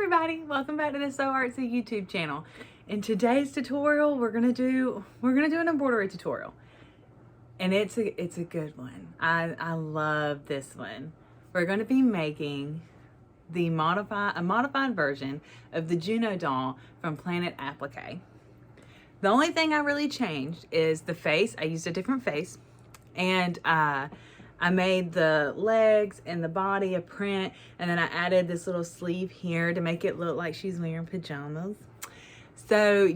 everybody, welcome back to the So Artsy YouTube channel. In today's tutorial, we're gonna do an embroidery tutorial, and it's a good one. I love this one. We're gonna be making a modified version of the Juno doll from Planet Applique. The only thing I really changed is the face. I used a different face, and I made the legs and the body a print, and then I added this little sleeve here to make it look like she's wearing pajamas. So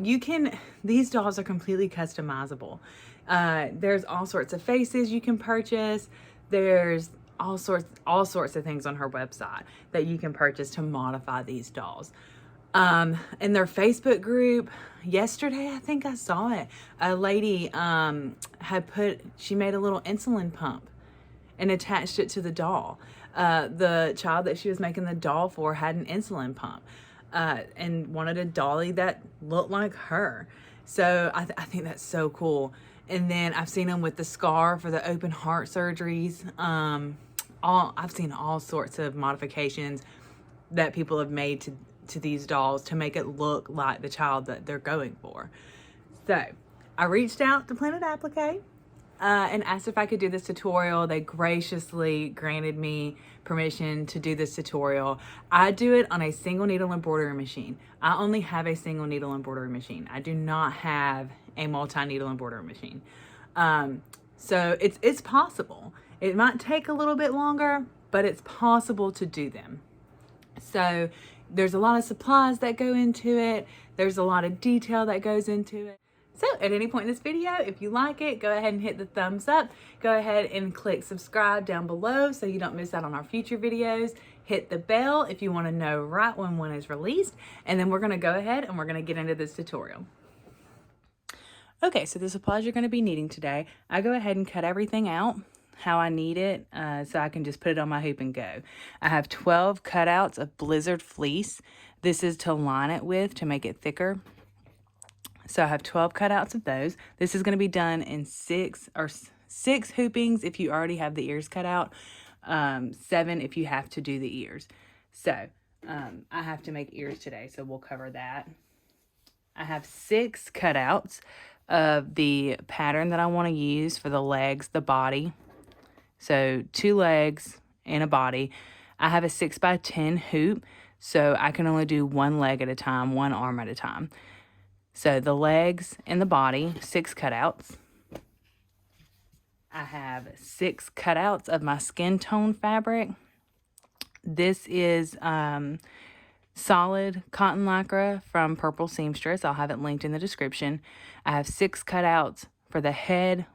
these dolls are completely customizable. There's all sorts of faces you can purchase. There's all sorts of things on her website that you can purchase to modify these dolls. In their Facebook group, yesterday, I think I saw it, a lady she made a little insulin pump and attached it to the doll. The child that she was making the doll for had an insulin pump and wanted a dolly that looked like her. So I think that's so cool. And then I've seen them with the scar for the open heart surgeries. I've seen all sorts of modifications that people have made to these dolls to make it look like the child that they're going for. So I reached out to Planet Applique and asked if I could do this tutorial. They graciously granted me permission to do this tutorial. I do it on a single needle embroidery machine. I only have a single needle embroidery machine. I do not have a multi-needle embroidery machine. So it's possible. It might take a little bit longer, but it's possible to do them. So there's a lot of supplies that go into it. There's a lot of detail that goes into it. So at any point in this video, if you like it, go ahead and hit the thumbs up. Go ahead and click subscribe down below so you don't miss out on our future videos. Hit the bell if you want to know right when one is released. And then we're going to go ahead and we're going to get into this tutorial. Okay, so the supplies you're going to be needing today, I go ahead and cut everything out how I need it so I can just put it on my hoop and go. I have 12 cutouts of Blizzard fleece. This is to line it with to make it thicker. So I have 12 cutouts of those. This is going to be done in six hoopings if you already have the ears cut out, 7 if you have to do the ears. So I have to make ears today, so we'll cover that. I have 6 cutouts of the pattern that I want to use for the legs, the body. So 2 legs and a body. I have a 6x10 hoop, so I can only do 1 leg at a time, 1 arm at a time. So the legs and the body, 6 cutouts. I have 6 cutouts of my skin tone fabric. This is solid cotton lycra from Purple Seamstress. I'll have it linked in the description. I have 6 cutouts for the head,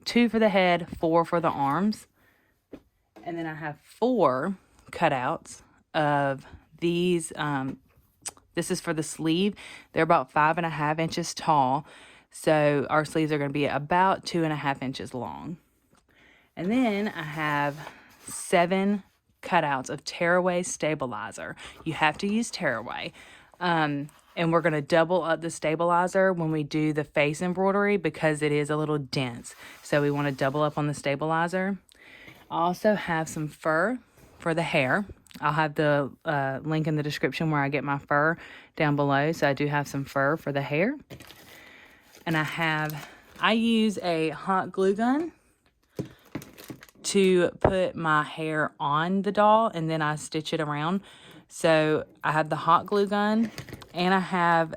2 for the head, 4 for the arms. And then I have 4 cutouts of these. This is for the sleeve. They're about 5.5 inches tall. So our sleeves are going to be about 2.5 inches long. And then I have 7 cutouts of tearaway stabilizer. You have to use tearaway. And we're going to double up the stabilizer when we do the face embroidery because it is a little dense. So we want to double up on the stabilizer. I also have some fur for the hair. I'll have the link in the description where I get my fur down below. So I do have some fur for the hair. And I use a hot glue gun to put my hair on the doll and then I stitch it around. So I have the hot glue gun and I have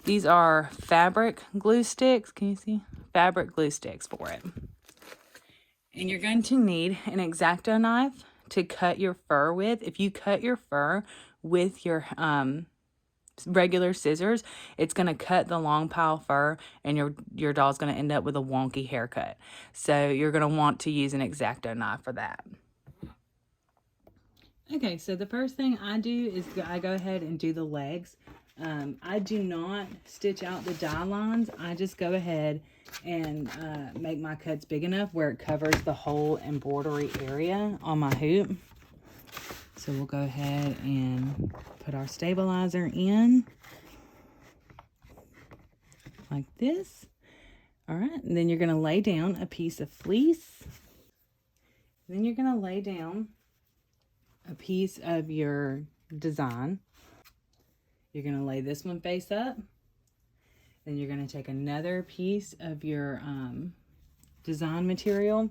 these are fabric glue sticks. Can you see? Fabric glue sticks for it. And you're going to need an Xacto knife to cut your fur with. If you cut your fur with your regular scissors, it's going to cut the long pile fur and your doll's going to end up with a wonky haircut. So you're going to want to use an Xacto knife for that. Okay, so the first thing I do is I go ahead and do the legs. I do not stitch out the die lines. I just go ahead and make my cuts big enough where it covers the whole embroidery area on my hoop. So we'll go ahead and put our stabilizer in like this. All right, and then you're going to lay down a piece of fleece. Then you're going to lay down a piece of your design. You're going to lay this one face up. Then you're going to take another piece of your design material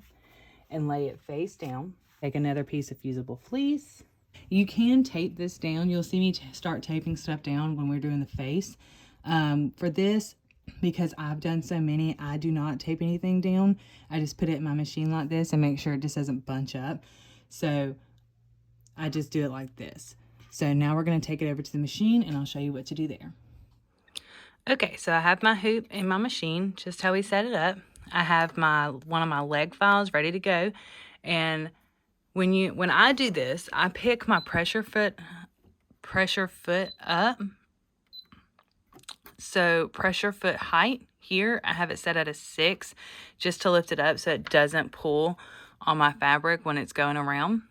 and lay it face down. Take another piece of fusible fleece. You can tape this down. You'll see me start taping stuff down when we're doing the face. For this, because I've done so many, I do not tape anything down. I just put it in my machine like this and make sure it just doesn't bunch up. So I just do it like this. So now we're going to take it over to the machine and I'll show you what to do there. Okay, so I have my hoop in my machine, just how we set it up. I have one of my leg files ready to go. And when I do this, I pick my pressure foot up. So pressure foot height here, I have it set at a 6 just to lift it up so it doesn't pull on my fabric when it's going around.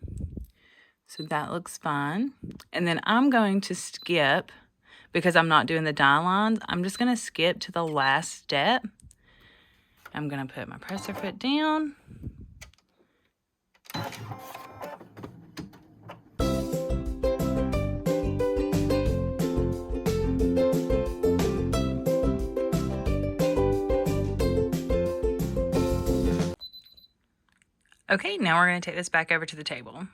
So that looks fine. And then I'm going to skip, because I'm not doing the dye lines, I'm just going to skip to the last step. I'm going to put my presser foot down. Okay, now we're going to take this back over to the table.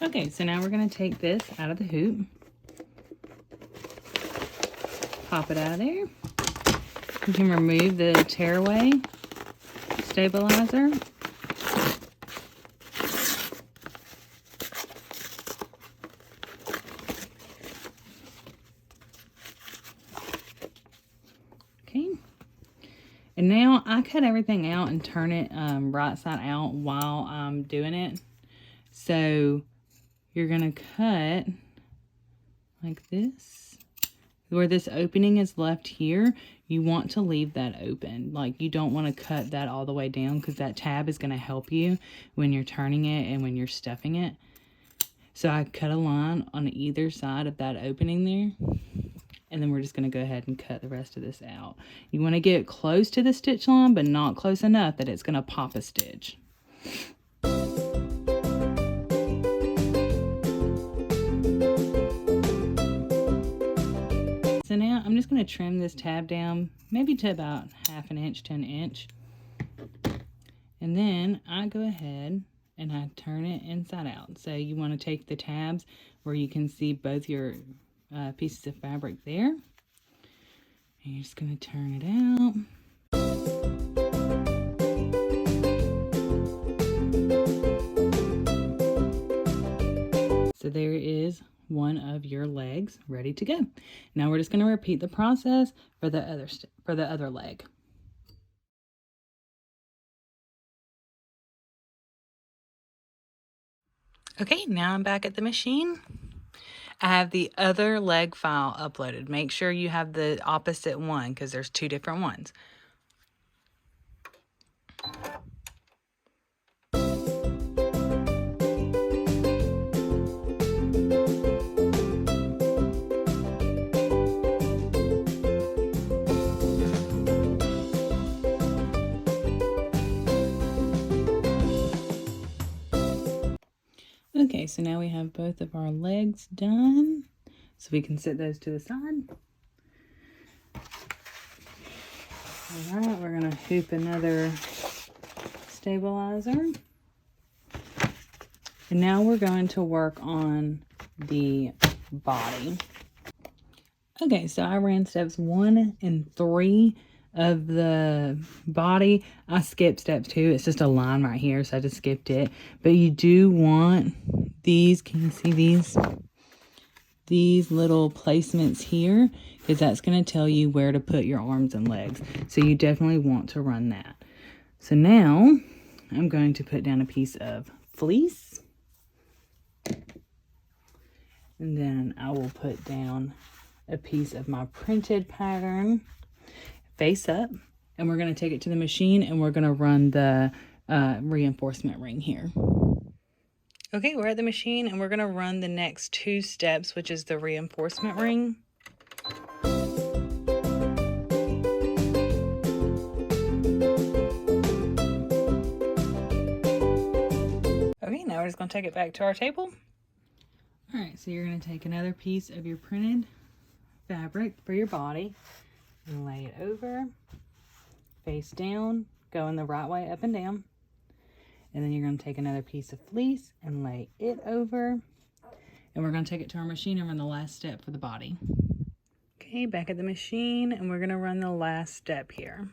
Okay, so now we're going to take this out of the hoop. Pop it out of there. You can remove the tearaway stabilizer. Okay. And now I cut everything out and turn it right side out while I'm doing it. So you're going to cut like this. Where this opening is left here, you want to leave that open. Like, you don't want to cut that all the way down, because that tab is going to help you when you're turning it and when you're stuffing it. So I cut a line on either side of that opening there. And then we're just going to go ahead and cut the rest of this out. You want to get close to the stitch line, but not close enough that it's going to pop a stitch. So now I'm just going to trim this tab down maybe to about 1/2 inch to 1 inch. And then I go ahead and I turn it inside out. So you want to take the tabs where you can see both your pieces of fabric there. And you're just going to turn it out. So there is one of your legs ready to go. Now we're just going to repeat the process for the other leg. Okay, now I'm back at the machine. I have the other leg file uploaded. Make sure you have the opposite one, because there's 2 different ones. Okay, so now we have both of our legs done. So we can set those to the side. All right, we're going to hoop another stabilizer. And now we're going to work on the body. Okay, so I ran steps 1 and 3 of the body. I skipped step 2. It's just a line right here, so I just skipped it. But you do want these, can you see these? These little placements here, because that's going to tell you where to put your arms and legs. So you definitely want to run that. So now I'm going to put down a piece of fleece. And then I will put down a piece of my printed pattern face up, and we're going to take it to the machine and we're going to run the reinforcement ring here. Okay, we're at the machine and we're going to run the next 2 steps, which is the reinforcement ring. Okay, now we're just going to take it back to our table. All right, so you're going to take another piece of your printed fabric for your body and lay it over, face down, going the right way up and down. And then you're going to take another piece of fleece and lay it over. And we're going to take it to our machine and run the last step for the body. Okay, back at the machine, and we're going to run the last step here.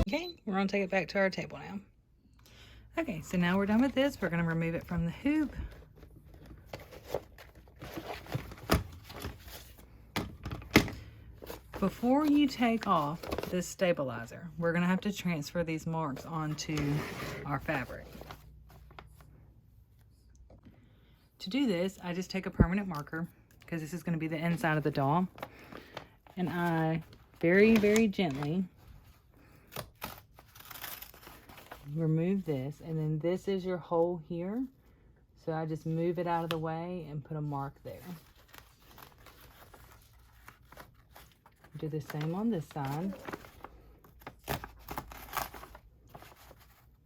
Okay, we're going to take it back to our table now. Okay, so now we're done with this. We're going to remove it from the hoop. Before you take off this stabilizer, we're going to have to transfer these marks onto our fabric. To do this, I just take a permanent marker, because this is going to be the inside of the doll, and I very, very gently remove this, and then this is your hole here, so I just move it out of the way and put a mark there. Do the same on this side.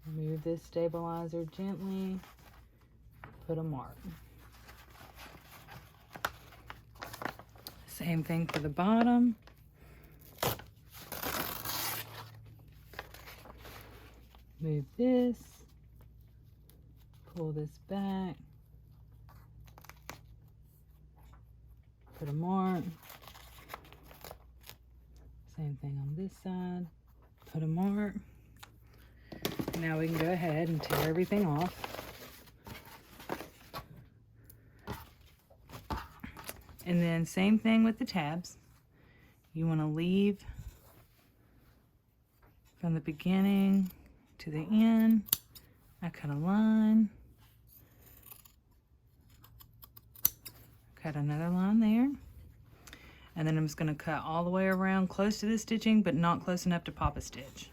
Move this stabilizer gently, put a mark. Same thing for the bottom. Move this, pull this back, put a mark. Same thing on this side, put a mark. Now we can go ahead and tear everything off. And then same thing with the tabs. You want to leave from the beginning to the end. I cut a line, cut another line there. And then I'm just going to cut all the way around close to the stitching, but not close enough to pop a stitch.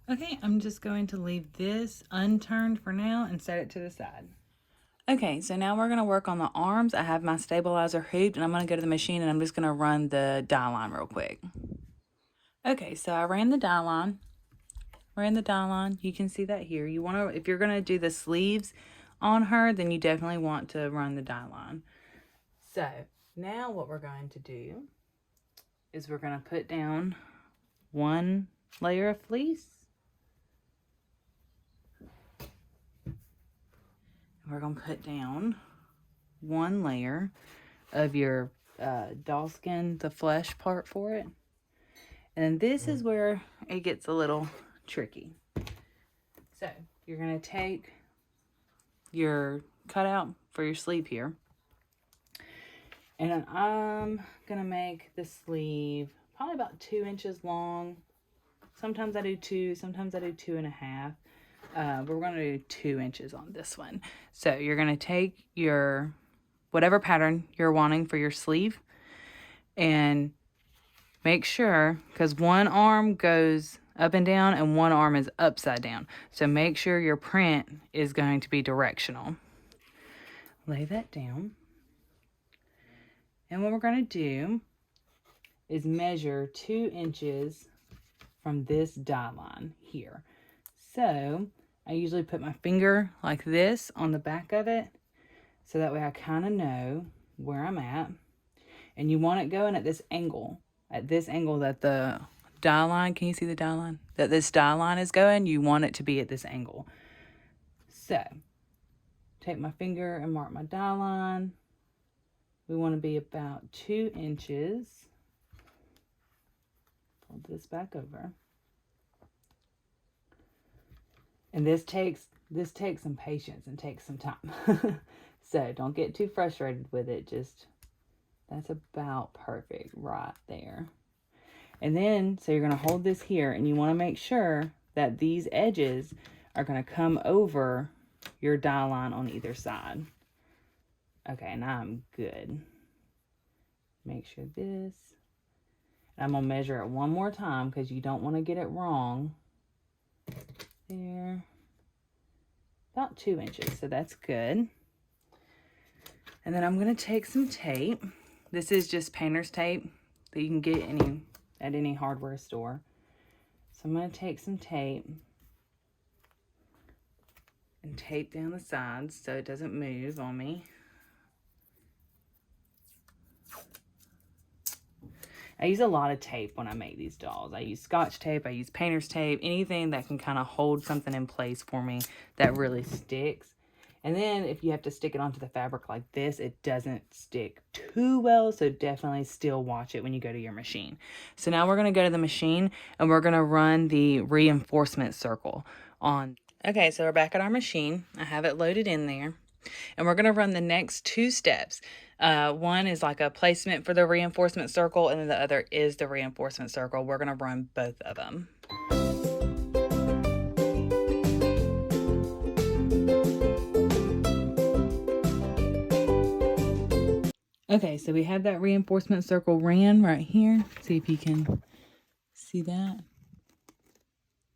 Okay, I'm just going to leave this unturned for now and set it to the side. Okay, so now we're going to work on the arms. I have my stabilizer hooped, and I'm going to go to the machine and I'm just going to run the die line real quick. Okay, so I ran the die line. You can see that here. You want to, if you're going to do the sleeves on her, then you definitely want to run the die line. So now what we're going to do is we're going to put down one layer of fleece. We're going to put down one layer of your doll skin, the flesh part for it. And this is where it gets a little tricky. So you're going to take your cutout for your sleeve here, and I'm gonna make the sleeve probably about 2 inches long. Sometimes I do 2, sometimes I do 2.5, but we're gonna do 2 inches on this one. So you're gonna take your whatever pattern you're wanting for your sleeve, and make sure, because one arm goes up and down and one arm is upside down. So make sure your print is going to be directional. Lay that down. And what we're going to do is measure 2 inches from this die line here. So I usually put my finger like this on the back of it, so that way I kind of know where I'm at. And you want it going at this angle that the die line, can you see the die line? That this die line is going, you want it to be at this angle. So, take my finger and mark my die line. We want to be about 2 inches. Fold this back over. And this takes some patience and takes some time. So, don't get too frustrated with it. Just, that's about perfect right there. And then, so you're going to hold this here, and you want to make sure that these edges are going to come over your die line on either side. Okay, now I'm good. Make sure this. I'm going to measure it one more time because you don't want to get it wrong. There. about 2 inches, so that's good. And then I'm going to take some tape. This is just painter's tape that you can get at any hardware store. So I'm going to take some tape and tape down the sides so it doesn't move on me. I use a lot of tape when I make these dolls. I use Scotch tape, I use painter's tape, anything that can kind of hold something in place for me that really sticks. And then if you have to stick it onto the fabric like this, it doesn't stick too well, so definitely still watch it when you go to your machine. So now we're going to go to the machine and we're going to run the reinforcement circle on. Okay, so we're back at our machine. I have it loaded in there. And we're going to run the next 2 steps. One is like a placement for the reinforcement circle, and then the other is the reinforcement circle. We're going to run both of them. Okay, so we have that reinforcement circle ran right here. See if you can see that.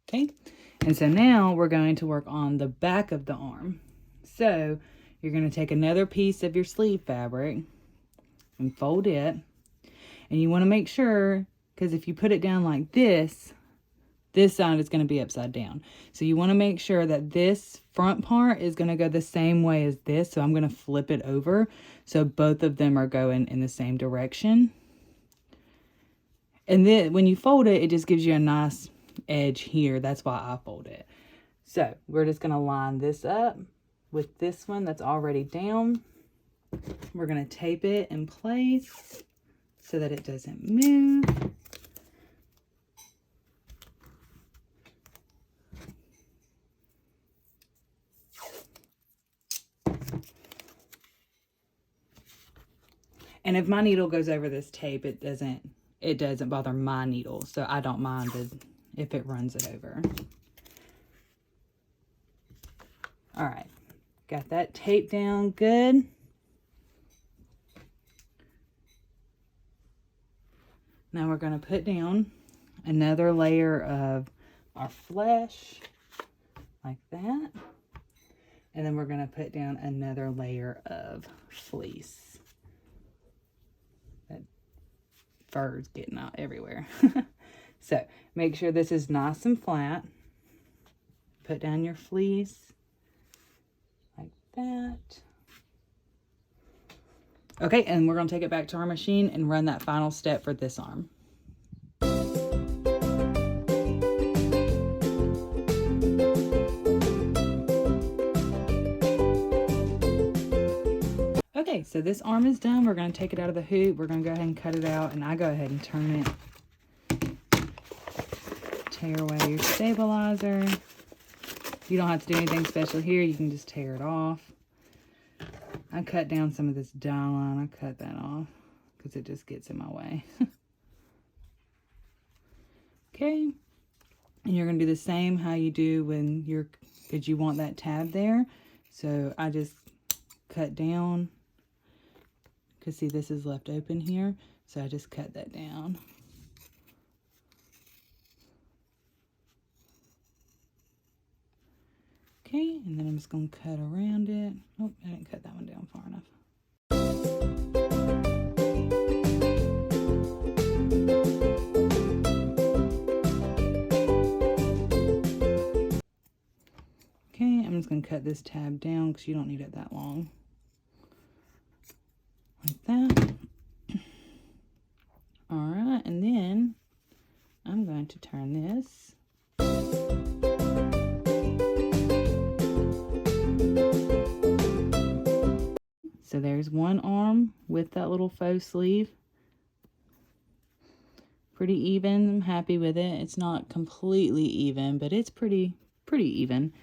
Okay, and so now we're going to work on the back of the arm. So you're going to take another piece of your sleeve fabric and fold it. And you want to make sure, because if you put it down like this side is going to be upside down. So you want to make sure that this front part is going to go the same way as this. So I'm going to flip it over so both of them are going in the same direction. And then when you fold it, it just gives you a nice edge here. That's why I fold it. So we're just going to line this up with this one that's already down. We're going to tape it in place so that it doesn't move. And if my needle goes over this tape, it doesn't bother my needle, so I don't mind if it runs it over. All right, got that tape down good. Now we're going to put down another layer of our flesh like that. And then we're going to put down another layer of fleece. That fur is getting out everywhere. So make sure this is nice and flat. Put down your fleece like that. Okay, and we're going to take it back to our machine and run that final step for this arm. Okay, so this arm is done. We're going to take it out of the hoop. We're going to go ahead and cut it out, and I go ahead and turn it. Tear away your stabilizer. You don't have to do anything special here. You can just tear it off. I cut down some of this dye line. I cut that off because it just gets in my way. Okay, and you're going to do the same how you do when because you want that tab there. So I just cut down. Because see, this is left open here, so I just cut that down. Okay, and then I'm just going to cut around it. Oh, I didn't cut that one down far enough. Okay, I'm just going to cut this tab down because you don't need it that long. Like that. All right, and then I'm going to turn this. So there's one arm with that little faux sleeve. Pretty even. I'm happy with it. It's not completely even, but it's pretty even.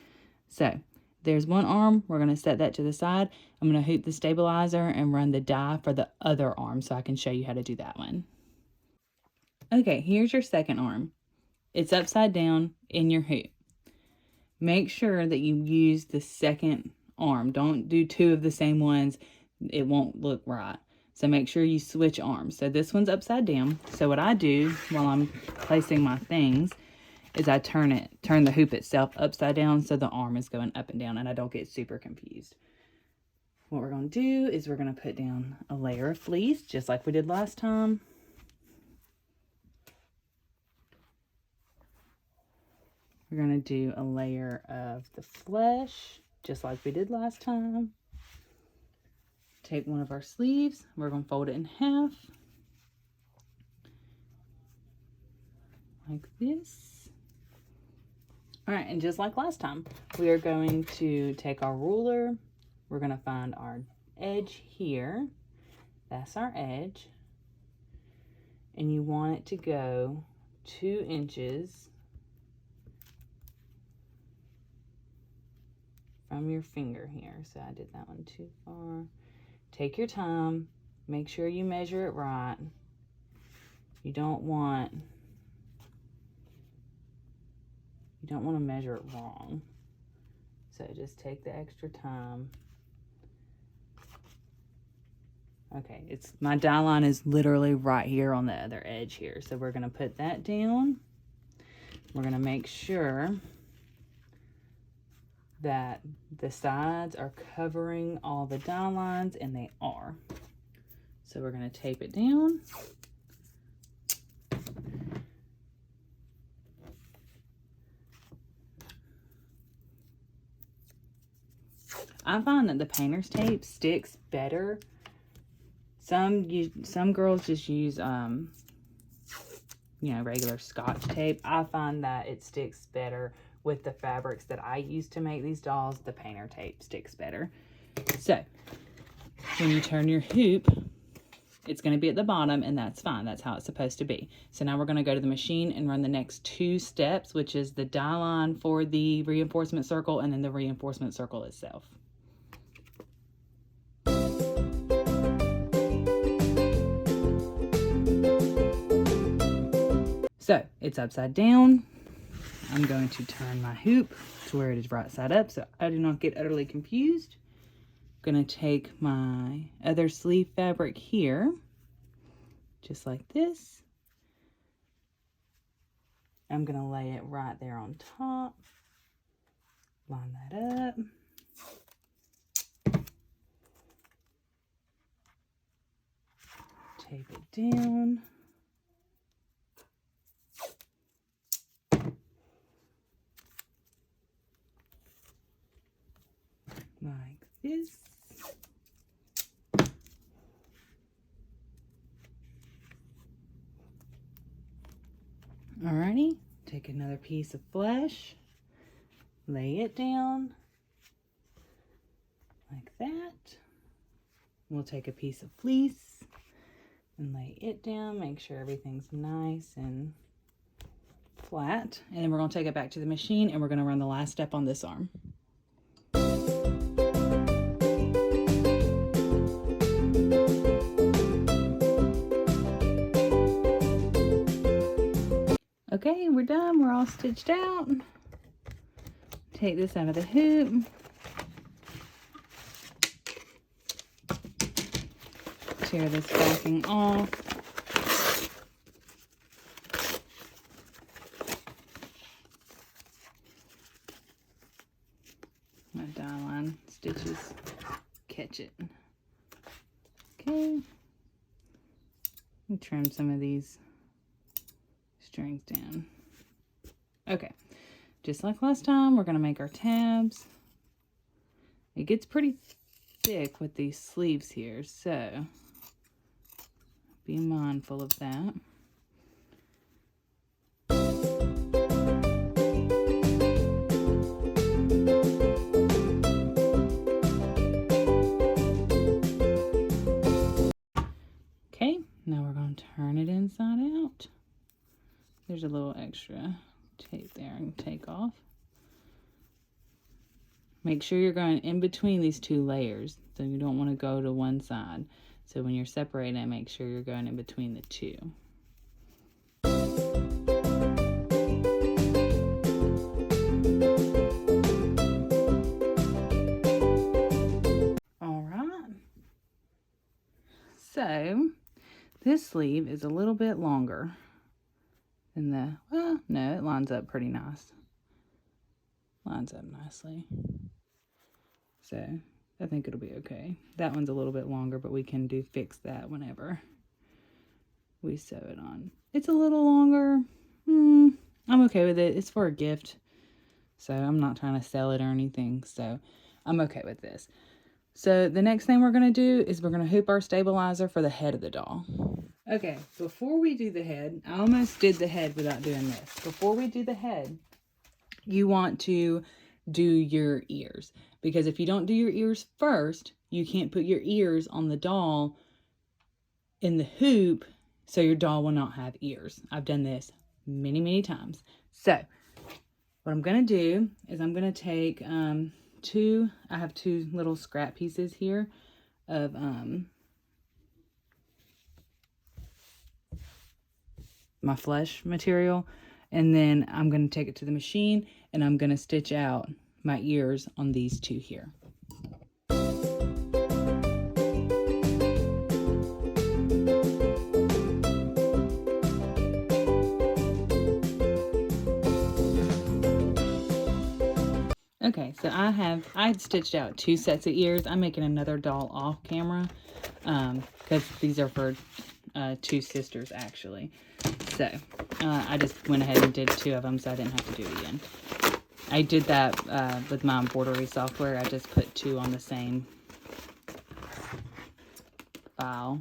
So there's one arm. We're going to set that to the side. I'm going to hoop the stabilizer and run the die for the other arm so I can show you how to do that one. Okay, here's your second arm. It's upside down in your hoop. Make sure that you use the second arm. Don't do 2 of the same ones. It won't look right. So make sure you switch arms. So this one's upside down. So what I do while I'm placing my things is I turn the hoop itself upside down so the arm is going up and down and I don't get super confused. What we're going to do is we're going to put down a layer of fleece, just like we did last time. We're going to do a layer of the flesh, just like we did last time. Take one of our sleeves, we're going to fold it in half, like this. All right, and just like last time, we are going to take our ruler. We're going to find our edge here. That's our edge. And you want it to go 2 inches from your finger here. So I did that one too far. Take your time. Make sure you measure it right. You don't want to measure it wrong. So just take the extra time. Okay, my die line is literally right here on the other edge here. So we're going to put that down. We're going to make sure that the sides are covering all the die lines, and they are. So we're going to tape it down. I find that the painter's tape sticks better. Some girls just use regular Scotch tape. I find that it sticks better with the fabrics that I use to make these dolls. The painter tape sticks better. So when you turn your hoop, it's going to be at the bottom, and that's fine. That's how it's supposed to be. So now we're going to go to the machine and run the next 2 steps, which is the die line for the reinforcement circle and then the reinforcement circle itself. So it's upside down. I'm going to turn my hoop to where it is right side up so I do not get utterly confused. I'm going to take my other sleeve fabric here, just like this. I'm going to lay it right there on top. Line that up. Tape it down. Like this. Alrighty, take another piece of flesh, lay it down like that. We'll take a piece of fleece and lay it down, make sure everything's nice and flat. And then we're going to take it back to the machine and we're going to run the last step on this arm. Okay, we're done. We're all stitched out. Take this out of the hoop. Tear this backing off. My die line stitches catch it. Okay. And trim some of these strings down. Okay, just like last time, we're going to make our tabs. It gets pretty thick with these sleeves here, so be mindful of that. Okay, now we're going to turn it inside out. There's a little extra tape there and take off. Make sure you're going in between these 2 layers, so you don't want to go to one side. So when you're separating it, make sure you're going in between the 2. All right. So this sleeve is a little bit longer And well, no, it lines up pretty nice. Lines up nicely. So I think it'll be okay. That one's a little bit longer, but we can fix that whenever we sew it on. It's a little longer. I'm okay with it. It's for a gift. So I'm not trying to sell it or anything. So I'm okay with this. So the next thing we're going to do is we're going to hoop our stabilizer for the head of the doll. Okay, before we do the head, I almost did the head without doing this. Before we do the head, you want to do your ears. Because if you don't do your ears first, you can't put your ears on the doll in the hoop, so your doll will not have ears. I've done this many, many times. So what I'm going to do is I'm going to take I have two little scrap pieces here of my flesh material, and then I'm going to take it to the machine and I'm going to stitch out my ears on these two here. Okay, so I had stitched out 2 sets of ears. I'm making another doll off camera because these are for 2 sisters actually. So I just went ahead and did 2 of them so I didn't have to do it again. I did that with my embroidery software. I just put 2 on the same file.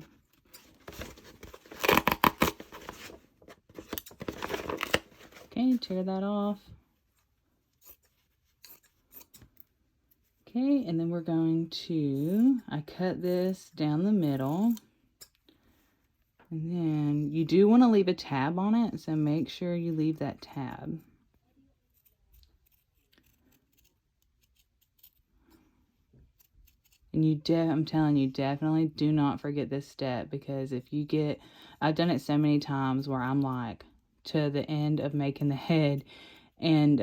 Okay, tear that off. Okay, and then we're going to, I cut this down the middle. And then you do want to leave a tab on it, so make sure you leave that tab. And I'm telling you, definitely do not forget this step, because if you get, I've done it so many times where I'm like to the end of making the head and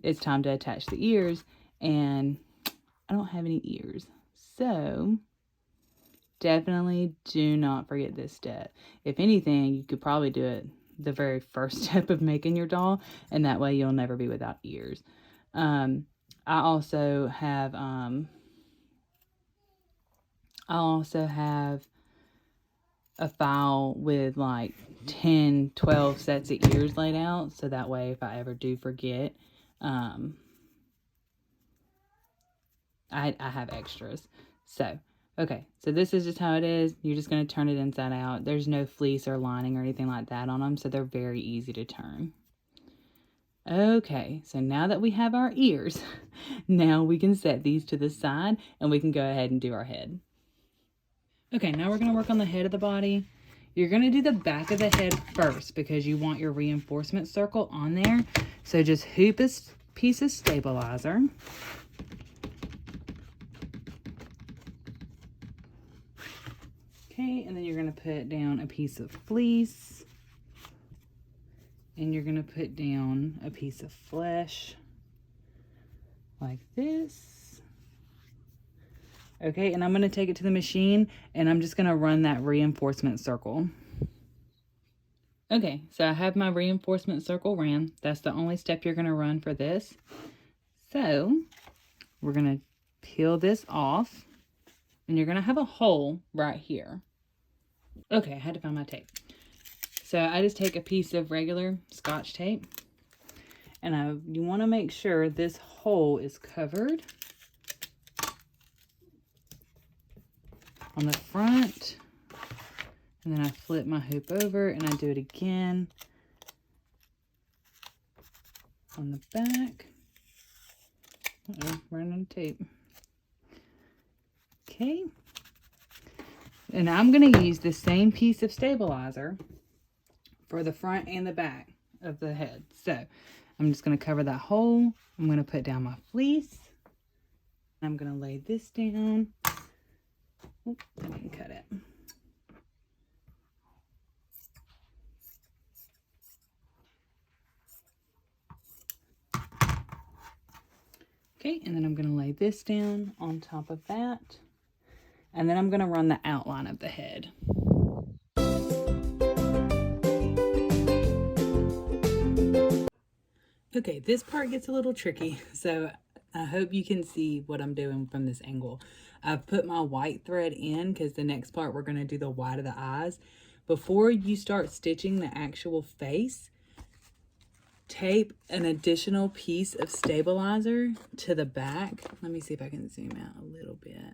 it's time to attach the ears and I don't have any ears. So definitely do not forget this step. If anything, you could probably do it the very first step of making your doll, and that way you'll never be without ears. I also have a file with like 10, 12 sets of ears laid out, so that way if I ever do forget, I have extras. So, okay, so this is just how it is. You're just going to turn it inside out. There's no fleece or lining or anything like that on them, so they're very easy to turn. Okay, so now that we have our ears, now we can set these to the side and we can go ahead and do our head. Okay, now we're going to work on the head of the body. You're going to do the back of the head first because you want your reinforcement circle on there. So just hoop a piece of stabilizer. Okay, and then you're going to put down a piece of fleece. And you're going to put down a piece of flesh like this. Okay, and I'm going to take it to the machine and I'm just going to run that reinforcement circle. Okay, so I have my reinforcement circle ran. That's the only step you're going to run for this. So we're going to peel this off and you're going to have a hole right here. Okay, I had to find my tape. So I just take a piece of regular Scotch tape and you want to make sure this hole is covered on the front, and then I flip my hoop over and I do it again on the back. Uh-oh, running out of tape. Okay, and I'm going to use the same piece of stabilizer for the front and the back of the head. So I'm just going to cover that hole. I'm going to put down my fleece. I'm going to lay this down. Oop, I didn't cut it. Okay, and then I'm going to lay this down on top of that. And then I'm going to run the outline of the head. Okay, this part gets a little tricky, so I hope you can see what I'm doing from this angle. I've put my white thread in because the next part we're going to do the white of the eyes. Before you start stitching the actual face, tape an additional piece of stabilizer to the back. Let me see if I can zoom out a little bit.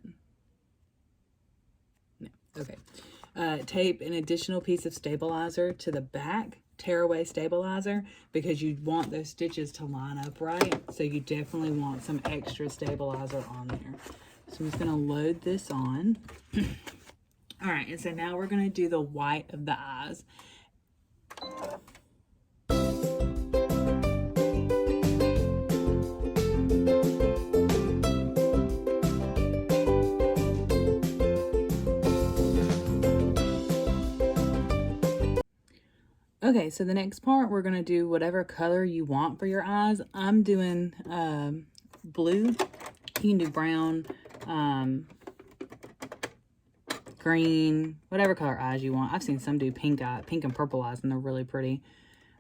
No, okay. Tape an additional piece of stabilizer to the back, tearaway stabilizer, because you want those stitches to line up right. So you definitely want some extra stabilizer on there. So I'm just going to load this on. All right, and so now we're going to do the white of the eyes. Okay, so the next part, we're going to do whatever color you want for your eyes. I'm doing blue. You can do brown, green, whatever color eyes you want. I've seen some do pink and purple eyes, and they're really pretty.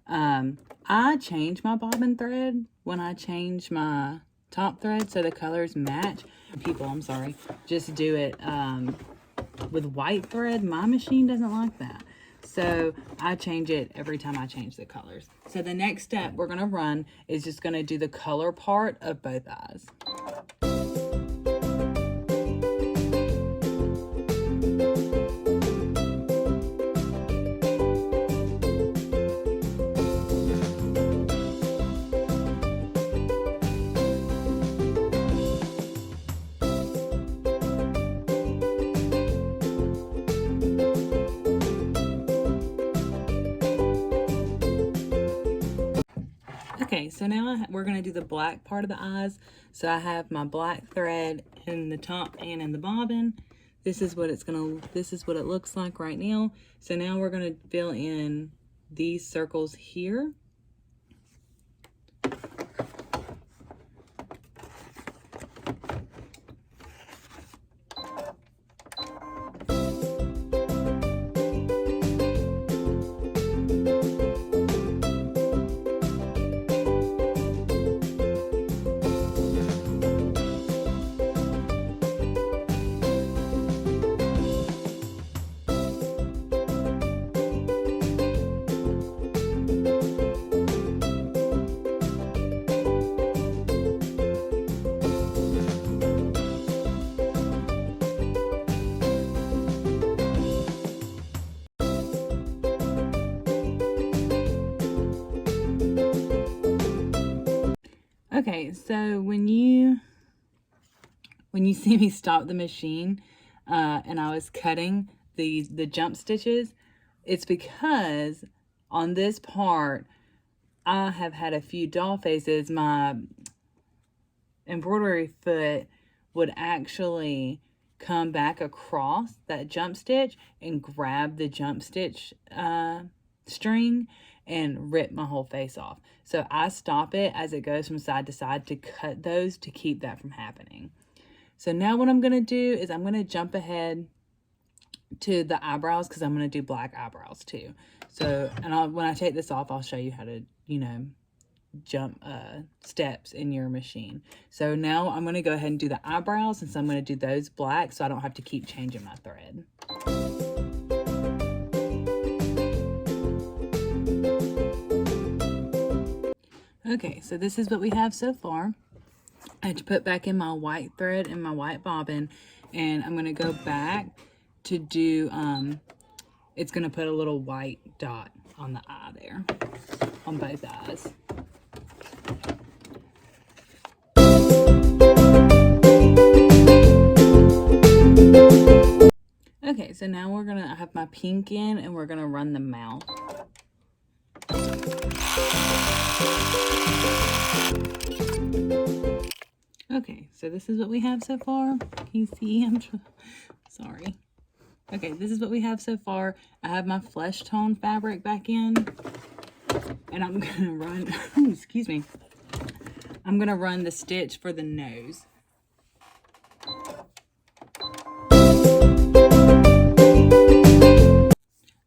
I change my bobbin thread when I change my top thread so the colors match. People, I'm sorry, just do it with white thread. My machine doesn't like that. So I change it every time I change the colors. So the next step we're going to run is just going to do the color part of both eyes. Okay, so now we're going to do the black part of the eyes. So I have my black thread in the top and in the bobbin. This is what it looks like right now. So now we're going to fill in these circles here. Okay, so when you see me stop the machine and I was cutting the jump stitches, it's because on this part I have had a few doll faces. My embroidery foot would actually come back across that jump stitch and grab the jump stitch string and rip my whole face off. So I stop it as it goes from side to side to cut those to keep that from happening. So now what I'm going to do is I'm going to jump ahead to the eyebrows because I'm going to do black eyebrows too. So, and when I take this off, I'll show you how to, jump steps in your machine. So now I'm going to go ahead and do the eyebrows, and so I'm going to do those black so I don't have to keep changing my thread. Okay, so this is what we have so far. I had to put back in my white thread and my white bobbin, and I'm going to go back to do, it's going to put a little white dot on the eye there, on both eyes. Okay, so now we're going to have my pink in, and we're going to run the mouth. Okay, so this is what we have so far. Can you see? I'm sorry. Okay, this is what we have so far. I have my flesh tone fabric back in, and I'm gonna run, excuse me, I'm gonna run the stitch for the nose.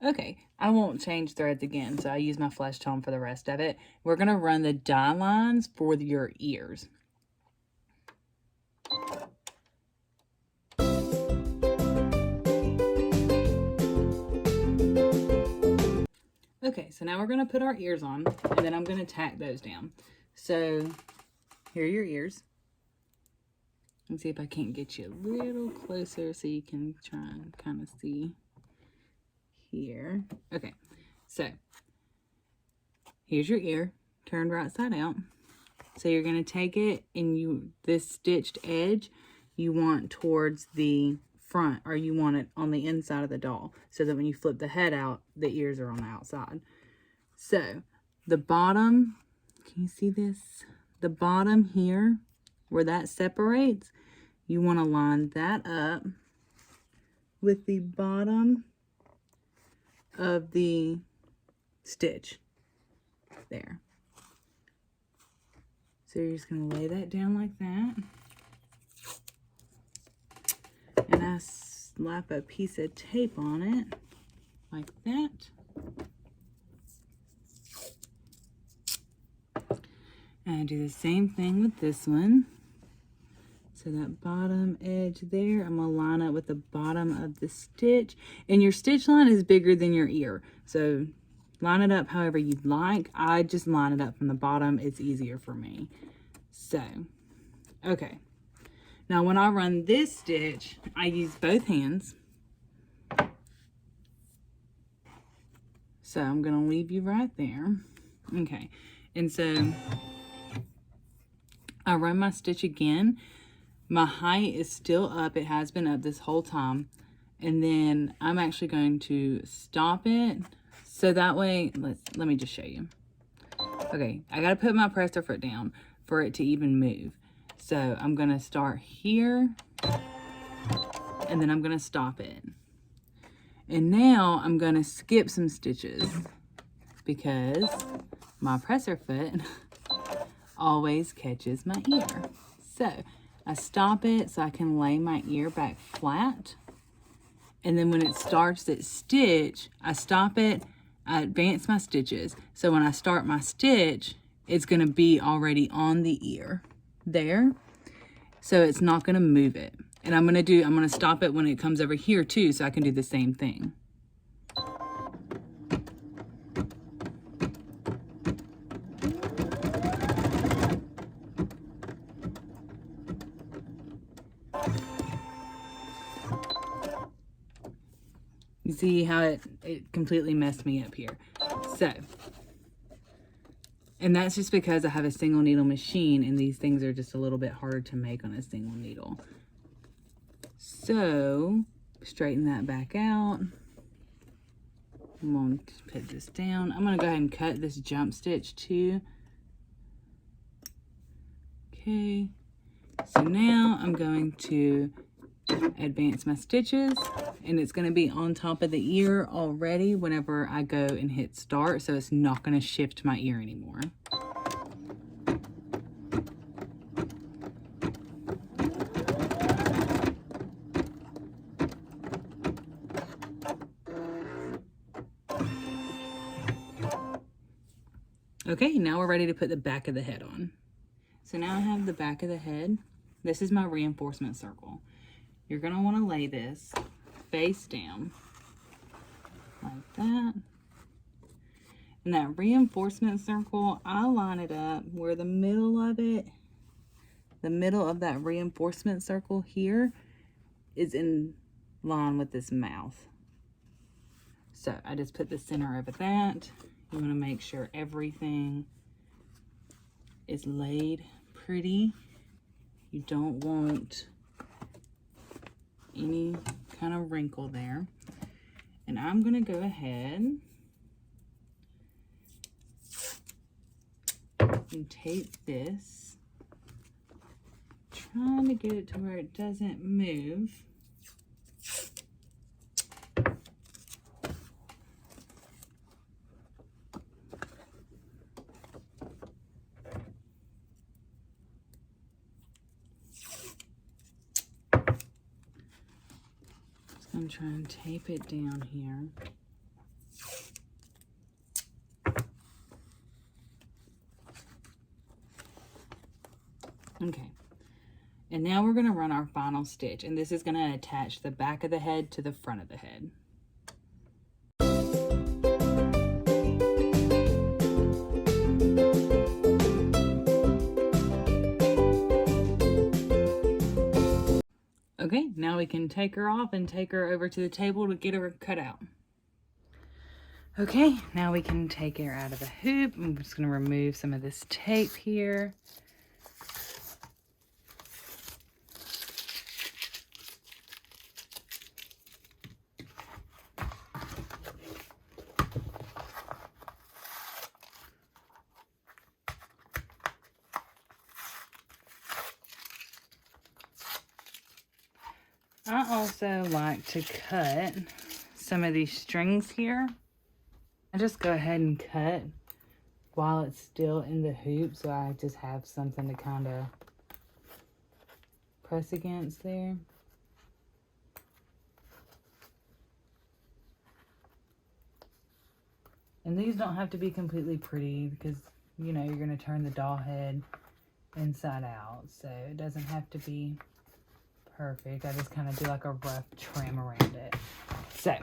Okay, I won't don't change threads again. So I use my flesh tone for the rest of it. We're going to run the dye lines for your ears. Okay, so now we're going to put our ears on, and then I'm going to tack those down. So here are your ears. Let's see if I can't get you a little closer so you can try and kind of see here. Okay, so here's your ear turned right side out. So you're going to take it, and this stitched edge you want towards the front, or you want it on the inside of the doll, so that when you flip the head out, the ears are on the outside. So the bottom, can you see this? The bottom here, where that separates, you want to line that up with the bottom of the stitch there. So you're just going to lay that down like that. And I slap a piece of tape on it like that. And I do the same thing with this one. So that bottom edge there, I'm going to line up with the bottom of the stitch. And your stitch line is bigger than your ear. So line it up however you'd like. I just line it up from the bottom. It's easier for me. So, okay. Now when I run this stitch, I use both hands. So I'm going to leave you right there. Okay. And so I run my stitch again. My height is still up. It has been up this whole time. And then I'm actually going to stop it. So that way, let me just show you. Okay, I got to put my presser foot down for it to even move. So I'm going to start here, and then I'm going to stop it. And now I'm going to skip some stitches because my presser foot always catches my ear. So I stop it so I can lay my ear back flat. And then when it starts its stitch, I stop it, I advance my stitches. So when I start my stitch, it's going to be already on the ear there. So it's not going to move it. And I'm going to stop it when it comes over here too, so I can do the same thing. You see how it completely messed me up here. So, and that's just because I have a single needle machine, and these things are just a little bit harder to make on a single needle. So, straighten that back out. I'm going to put this down. I'm going to go ahead and cut this jump stitch too. Okay. So now I'm going to advance my stitches, and it's going to be on top of the ear already whenever I go and hit start, so it's not going to shift my ear anymore. Okay, now we're ready to put the back of the head on. So now I have the back of the head. This is my reinforcement circle. You're going to want to lay this face down like that. And that reinforcement circle, I line it up where the middle of it, the middle of that reinforcement circle here is in line with this mouth. So I just put the center over that. You want to make sure everything is laid pretty. You don't want any kind of wrinkle there. And I'm going to go ahead and tape this, trying to get it to where it doesn't move. I'm trying to tape it down here. now we're going to run our final stitch, and this is going to attach the back of the head to the front of the head. Okay, now we can take her off and take her over to the table to get her cut out. Okay, now we can take her out of the hoop. I'm just going to remove some of this tape here. I also like to cut some of these strings here. I just go ahead and cut while it's still in the hoop, so I just have something to kind of press against there. And these don't have to be completely pretty because, you know, you're going to turn the doll head inside out, so it doesn't have to be perfect. I just kind of do like a rough trim around it. So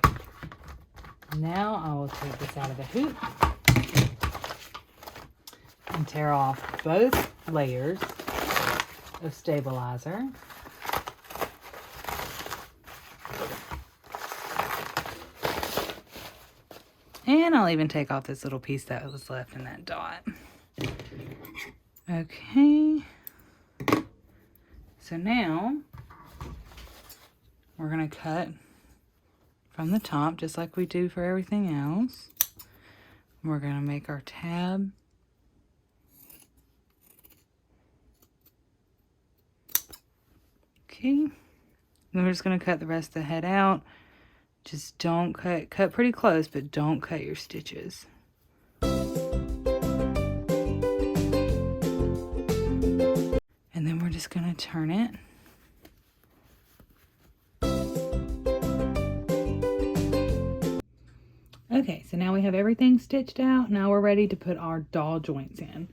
now I will take this out of the hoop and tear off both layers of stabilizer. And I'll even take off this little piece that was left in that dot. Okay. So now we're going to cut from the top just like we do for everything else. We're going to make our tab. Okay. Then we're just going to cut the rest of the head out. Just don't cut pretty close, but don't cut your stitches. And then we're just going to turn it. Okay, so now we have everything stitched out. Now we're ready to put our doll joints in.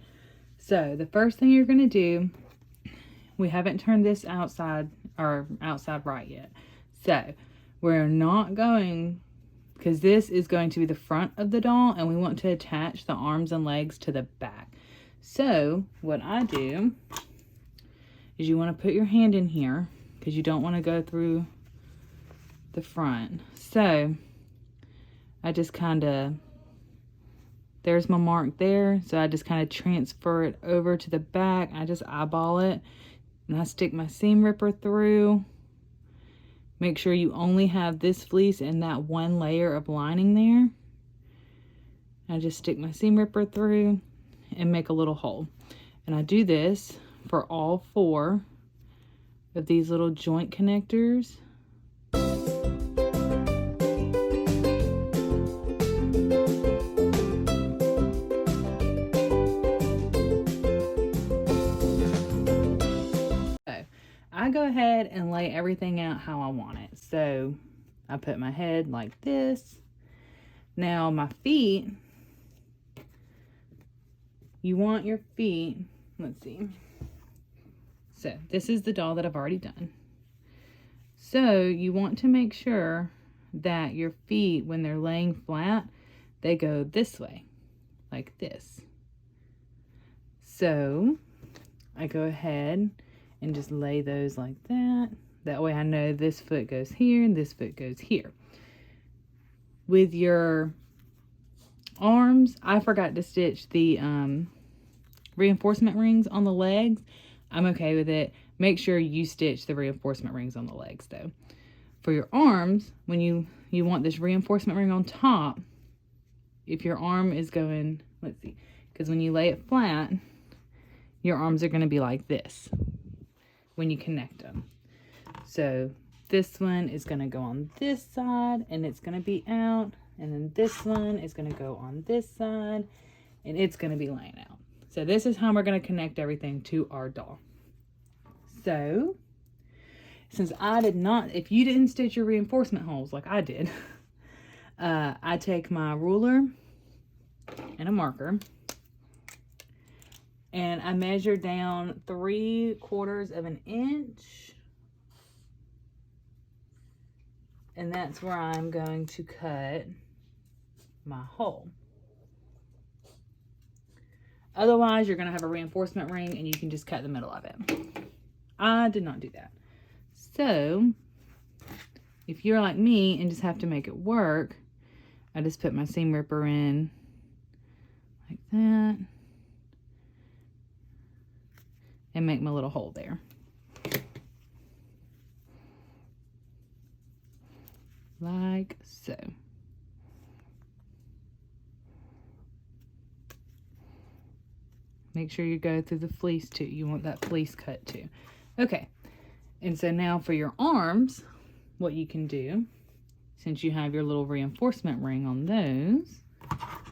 So the first thing you're going to do, we haven't turned this outside right yet. So we're not going, because this is going to be the front of the doll and we want to attach the arms and legs to the back. So what I do is you want to put your hand in here because you don't want to go through the front. So I just kind of, there's my mark there. So I just kind of transfer it over to the back. I just eyeball it and I stick my seam ripper through. Make sure you only have this fleece and that one layer of lining there. I just stick my seam ripper through and make a little hole. And I do this for all 4 of these little joint connectors. I go ahead and lay everything out how I want it. So I put my head like this. Now my feet, you want your feet, let's see. So this is the doll that I've already done. So you want to make sure that your feet, when they're laying flat, they go this way, like this. So I go ahead and just lay those like that. That way I know this foot goes here and this foot goes here. With your arms, I forgot to stitch the reinforcement rings on the legs. I'm okay with it. Make sure you stitch the reinforcement rings on the legs though. For your arms, when you want this reinforcement ring on top, if your arm is going, let's see, because when you lay it flat, your arms are going to be like this when you connect them. So this one is going to go on this side and it's going to be out, and then this one is going to go on this side and it's going to be laying out. So this is how we're going to connect everything to our doll. So since I did not, if you didn't stitch your reinforcement holes like I did, I take my ruler and a marker And I measured down 3/4 of an inch. And that's where I'm going to cut my hole. Otherwise, you're going to have a reinforcement ring and you can just cut the middle of it. I did not do that. So, if you're like me and just have to make it work, I just put my seam ripper in like that and make my little hole there. Like so. Make sure you go through the fleece too. You want that fleece cut too. Okay. And so now for your arms, what you can do, since you have your little reinforcement ring on those,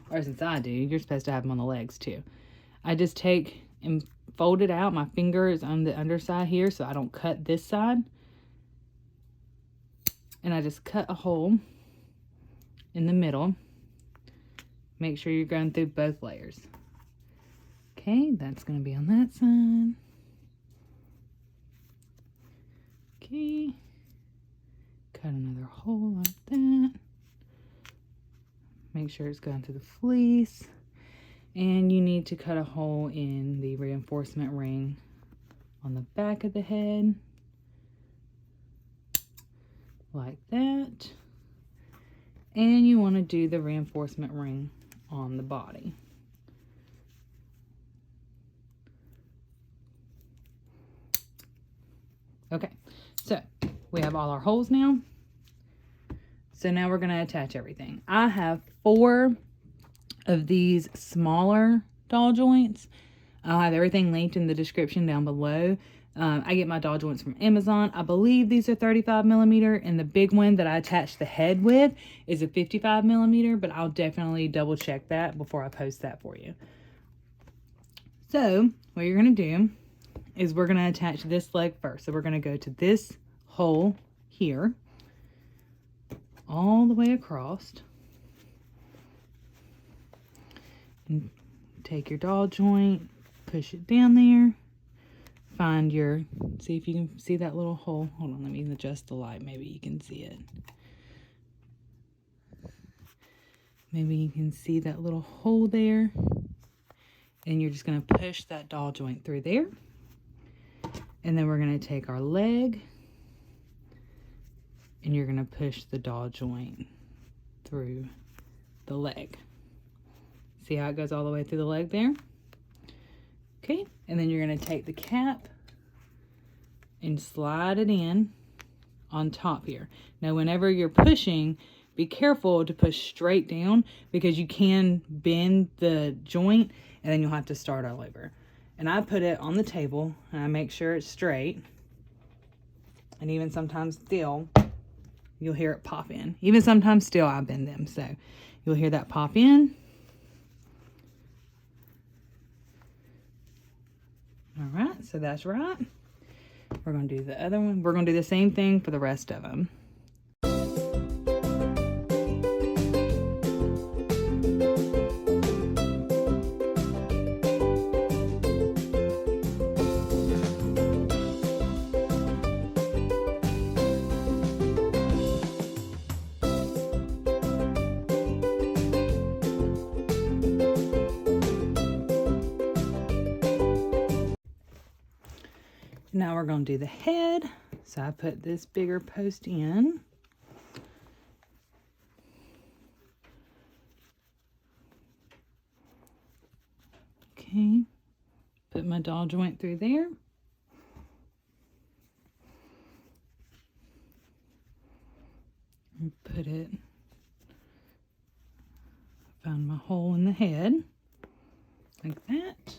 or since I do, you're supposed to have them on the legs too. I just take and fold it out. My finger is on the underside here, so I don't cut this side. And I just cut a hole in the middle. Make sure you're going through both layers. Okay, that's going to be on that side. Okay. Cut another hole like that. Make sure it's going through the fleece. And you need to cut a hole in the reinforcement ring on the back of the head. Like that. And you want to do the reinforcement ring on the body. Okay, so we have all our holes now. So now we're going to attach everything. I have 4 of these smaller doll joints. I'll have everything linked in the description down below. I get my doll joints from Amazon. I believe these are 35mm, and the big one that I attach the head with is a 55mm, but I'll definitely double check that before I post that for you. So what you're going to do is we're going to attach this leg first. So we're going to go to this hole here, all the way across, and take your doll joint, push it down there, find your, see if you can see that little hole. Hold on, let me adjust the light, maybe you can see it. Maybe you can see that little hole there, and you're just going to push that doll joint through there. And then we're going to take our leg, and you're going to push the doll joint through the leg. See how it goes all the way through the leg there? Okay, and then you're going to take the cap and slide it in on top here. Now, whenever you're pushing, be careful to push straight down because you can bend the joint and then you'll have to start all over. And I put it on the table and I make sure it's straight. And even sometimes still, you'll hear it pop in. Even sometimes still, I bend them. So you'll hear that pop in. All right, so that's right. We're going to do the other one. We're going to do the same thing for the rest of them. Now we're going to do the head. So I put this bigger post in. Okay. Put my doll joint through there. And put it, find my hole in the head. Like that.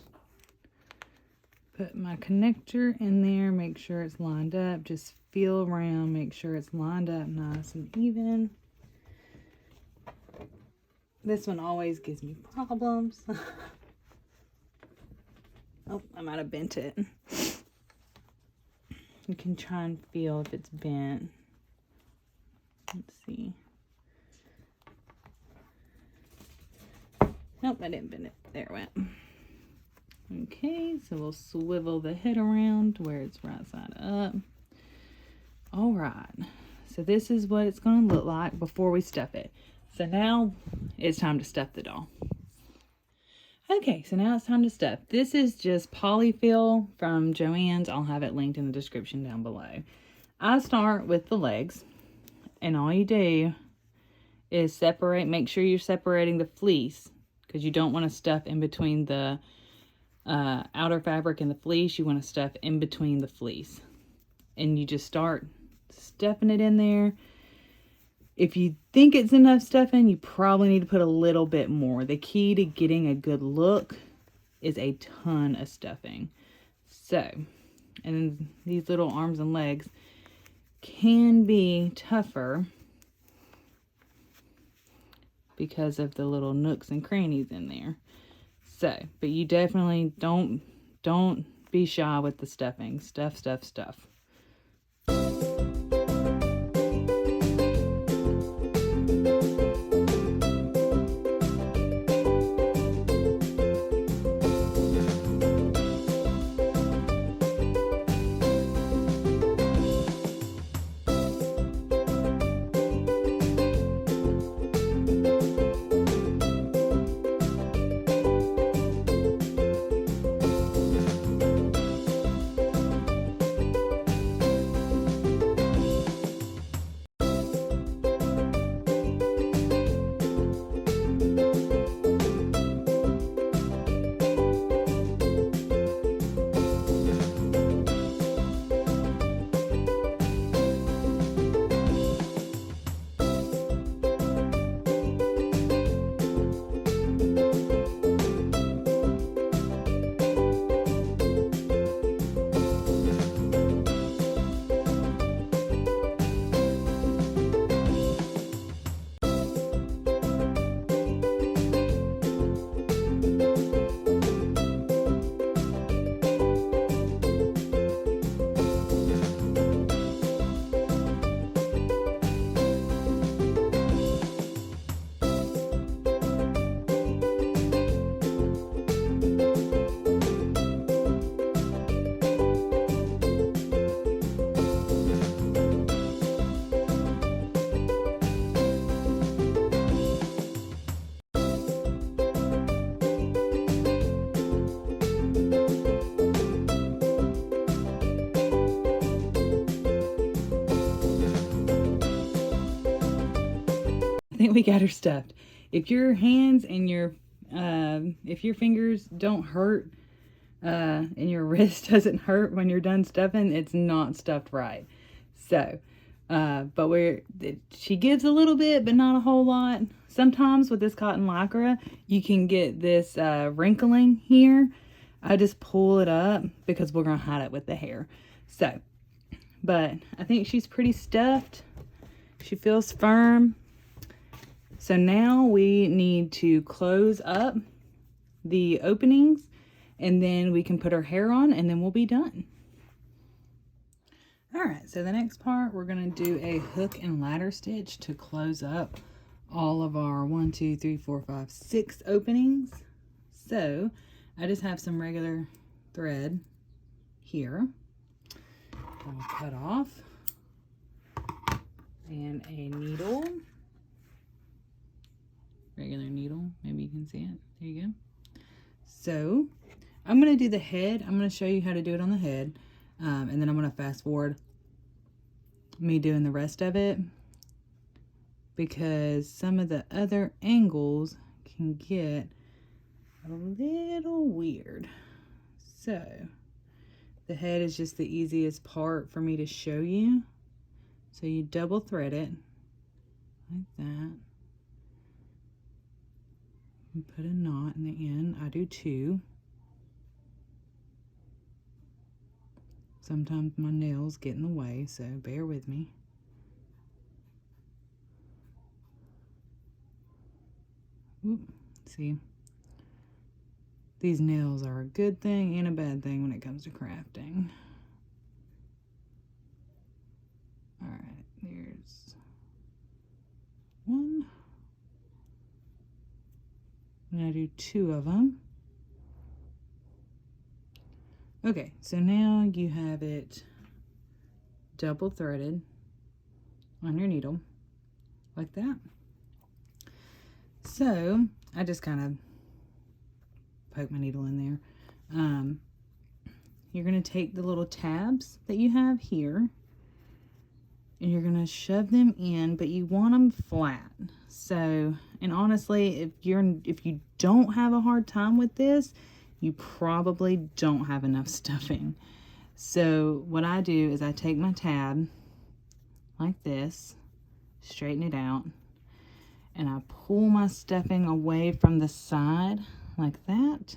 Put my connector in there, make sure it's lined up. Just feel around, make sure it's lined up nice and even. This one always gives me problems. Oh, I might have bent it. You can try and feel if it's bent. Let's see. Nope, I didn't bend it. There it went. Okay, so we'll swivel the head around where it's right side up. All right, so this is what it's going to look like before we stuff it. So now it's time to stuff the doll. Okay, so now it's time to stuff. This is just polyfill from Joann's. I'll have it linked in the description down below. I start with the legs, and all you do is separate, make sure you're separating the fleece, because you don't want to stuff in between the outer fabric and the fleece. You want to stuff in between the fleece, and you just start stuffing it in there. If you think it's enough stuffing, you probably need to put a little bit more. The key to getting a good look is a ton of stuffing. So, and these little arms and legs can be tougher because of the little nooks and crannies in there. So, but you definitely don't be shy with the stuffing. Stuff, stuff, stuff. I think we got her stuffed. If your hands and if your fingers don't hurt and your wrist doesn't hurt when you're done stuffing, it's not stuffed right. So, but she gives a little bit, but not a whole lot. Sometimes with this cotton lycra, you can get this wrinkling here. I just pull it up because we're going to hide it with the hair. So, but I think she's pretty stuffed. She feels firm. So now we need to close up the openings, and then we can put her hair on, and then we'll be done. All right, so the next part, we're going to do a hook and ladder stitch to close up all of our 1, 2, 3, 4, 5, 6 openings. So I just have some regular thread here. I'll cut off, and a needle. Regular needle, maybe you can see it. There you go. So I'm going to do the head. I'm going to show you how to do it on the head, and then I'm going to fast forward me doing the rest of it, because some of the other angles can get a little weird. So the head is just the easiest part for me to show you. So you double thread it like that. Put a knot in the end. I do 2. Sometimes my nails get in the way, so bear with me. Oop, see, these nails are a good thing and a bad thing when it comes to crafting. All right, there's 1. And I do 2 of them. Okay, so now you have it double threaded on your needle like that. So I just kind of poke my needle in there. You're going to take the little tabs that you have here and you're going to shove them in, but you want them flat. So, and honestly, if you don't have a hard time with this, you probably don't have enough stuffing. So what I do is I take my tab like this, straighten it out, and I pull my stuffing away from the side like that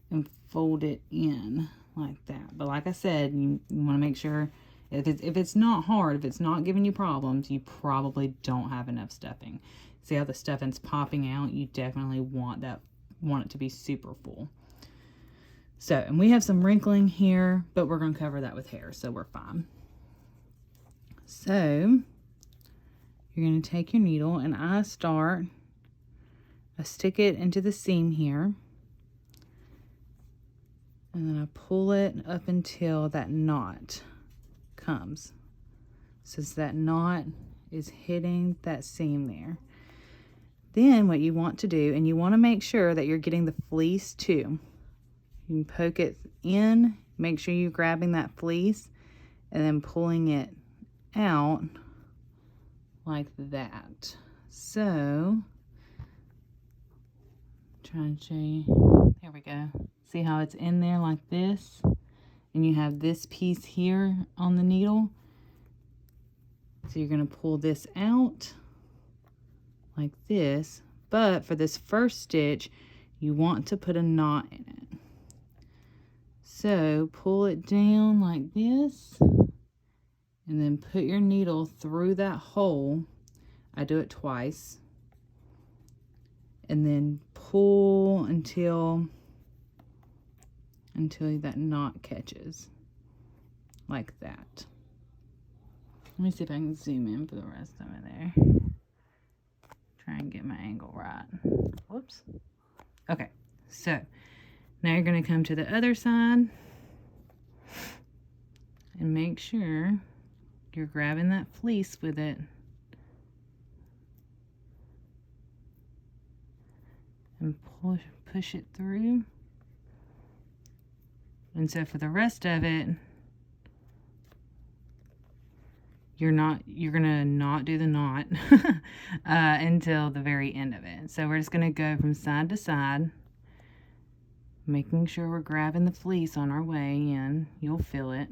and fold it in like that. But like I said, you want to make sure if it's not hard, if it's not giving you problems, you probably don't have enough stuffing. See how the stuffing's popping out? You definitely want it to be super full. So, and we have some wrinkling here, but we're going to cover that with hair, so we're fine. So, you're going to take your needle, and I stick it into the seam here, and then I pull it up until that knot comes. So that knot is hitting that seam there. Then what you want to do, and you want to make sure that you're getting the fleece too. You can poke it in, make sure you're grabbing that fleece, and then pulling it out like that. So, try and show you. There we go. See how it's in there like this? And you have this piece here on the needle. So you're going to pull this out like this. But for this first stitch, you want to put a knot in it. So pull it down like this. And then put your needle through that hole. I do it twice. And then pull until that knot catches. Like that. Let me see if I can zoom in for the rest of it there. Try and get my angle right. Whoops. Okay, so now you're going to come to the other side and make sure you're grabbing that fleece with it. And push it through. And so for the rest of it, you're gonna not do the knot until the very end of it. So we're just gonna go from side to side, making sure we're grabbing the fleece on our way in. You'll feel it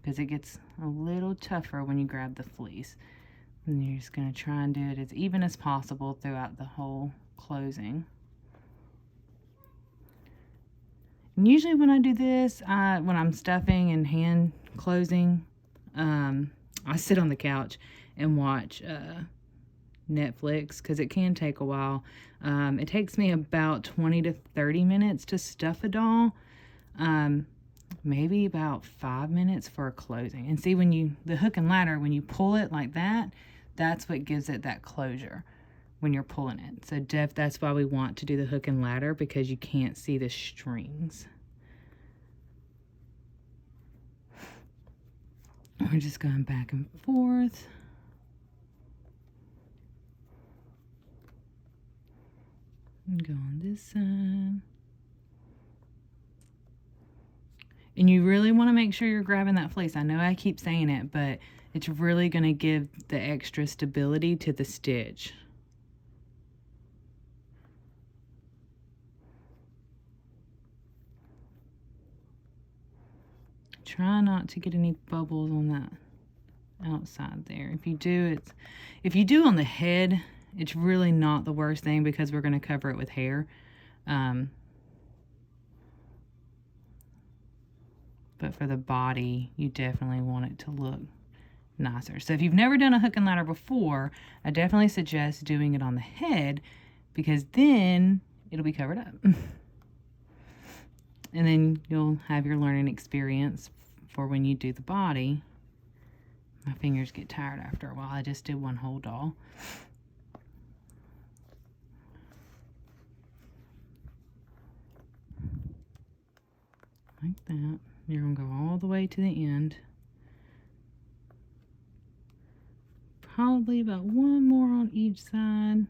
because it gets a little tougher when you grab the fleece. And you're just gonna try and do it as even as possible throughout the whole closing. And usually when I do this, when I'm stuffing and hand closing, I sit on the couch and watch Netflix because it can take a while. It takes me about 20 to 30 minutes to stuff a doll. Maybe about 5 minutes for a closing. And see, the hook and ladder, when you pull it like that, that's what gives it that closure when you're pulling it. So that's why we want to do the hook and ladder, because you can't see the strings. We're just going back and forth. And go on this side. And you really want to make sure you're grabbing that fleece. I know I keep saying it, but it's really going to give the extra stability to the stitch. Try not to get any bubbles on that outside there. If you do on the head, it's really not the worst thing because we're going to cover it with hair. But for the body, you definitely want it to look nicer. So if you've never done a hook and ladder before, I definitely suggest doing it on the head because then it'll be covered up. And then you'll have your learning experience for when you do the body. My fingers get tired after a while. I just did one whole doll. like that. You're going to go all the way to the end. Probably about one more on each side.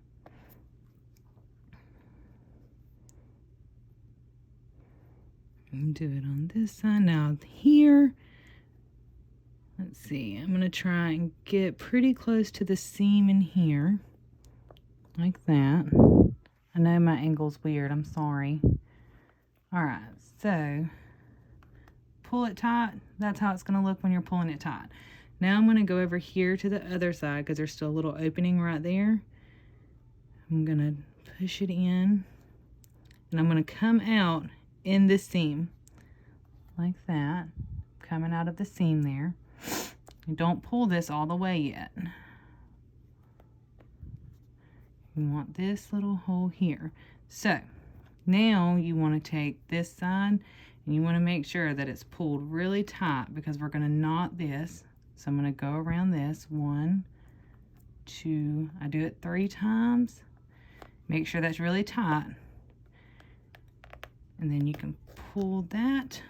And do it on this side. Now here, let's see, I'm going to try and get pretty close to the seam in here. Like that. I know my angle's weird, I'm sorry. Alright, so pull it tight. That's how it's going to look when you're pulling it tight. Now I'm going to go over here to the other side because there's still a little opening right there. I'm going to push it in and I'm going to come out in the seam like that, coming out of the seam there. You don't pull this all the way yet. You want this little hole here. So now you want to take this side and you want to make sure that it's pulled really tight because we're going to knot this. So I'm going to go around this. 1, 2, I do it 3 times. Make sure that's really tight. And then you can pull that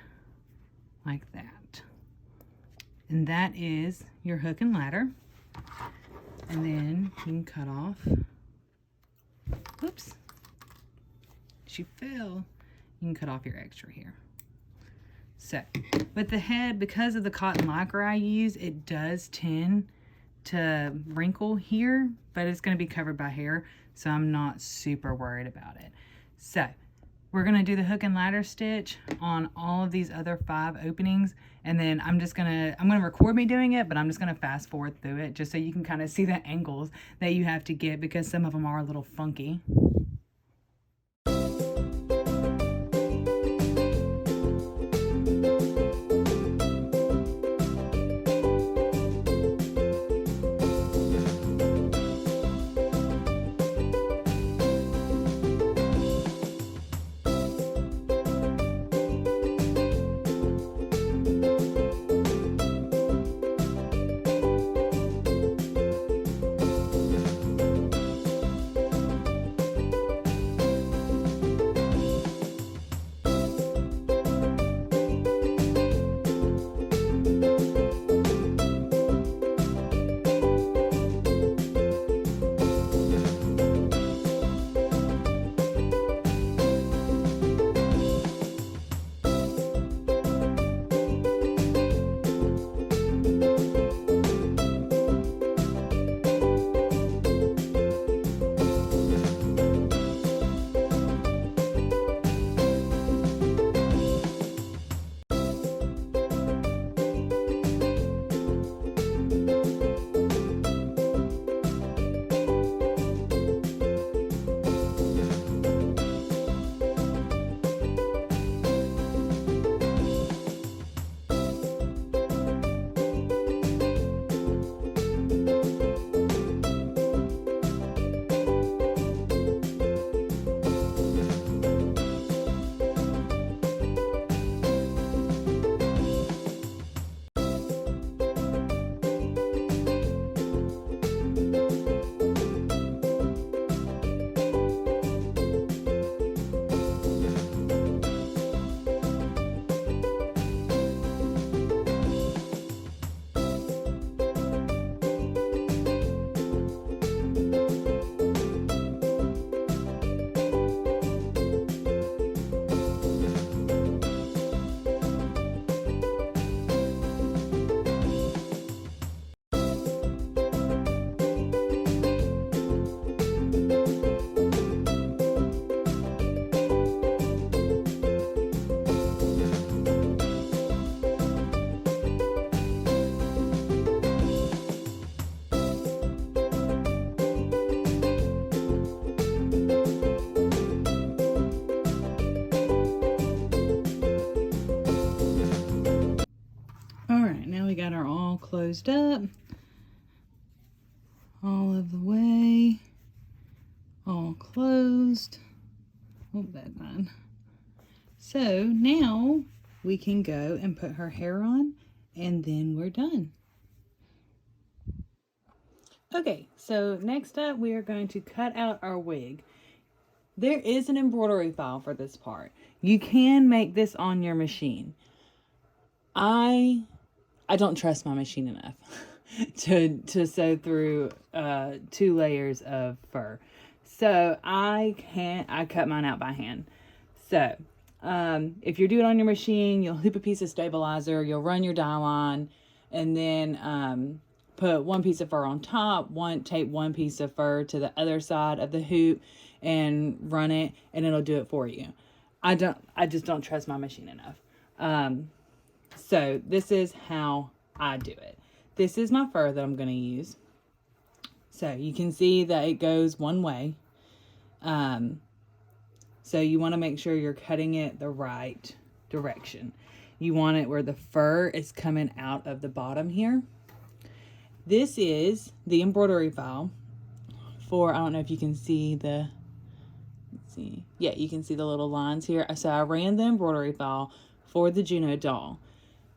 like that. And that is your hook and ladder. And then you can cut off. Oops. She fell. You can cut off your extra here. So, with the head, because of the cotton lycra I use, it does tend to wrinkle here, but it's going to be covered by hair, so I'm not super worried about it. So, we're going to do the hook and ladder stitch on all of these other 5 openings, and then I'm going to record me doing it, but I'm just going to fast forward through it just so you can kind of see the angles that you have to get because some of them are a little funky. Got her all closed up, all of the way, all closed. Oh, that's fine. So now we can go and put her hair on, and then we're done. Okay, so next up we are going to cut out our wig. There is an embroidery file for this part. You can make this on your machine. I don't trust my machine enough to sew through 2 layers of fur. So I cut mine out by hand. So if you're doing it on your machine, you'll hoop a piece of stabilizer, you'll run your dye line, and then put 1 piece of fur on top, tape 1 piece of fur to the other side of the hoop and run it, and it'll do it for you. I just don't trust my machine enough. So this is how I do it. This is my fur that I'm going to use. So you can see that it goes one way. So you want to make sure you're cutting it the right direction. You want it where the fur is coming out of the bottom here. This is the embroidery file for, I don't know if you can see the, let's see. Yeah, you can see the little lines here. So I ran the embroidery file for the Juno doll.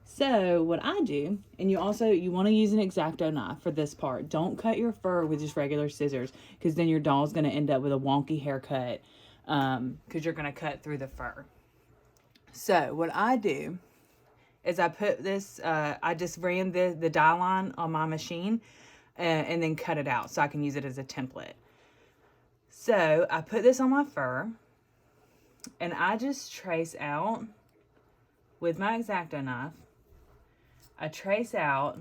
So what I do, and you want to use an Xacto knife for this part. Don't cut your fur with just regular scissors, because then your doll's going to end up with a wonky haircut, because you're going to cut through the fur. So what I do is I put this, I just ran the dye line on my machine and then cut it out so I can use it as a template. So I put this on my fur and I just trace out with my Xacto knife. I trace out,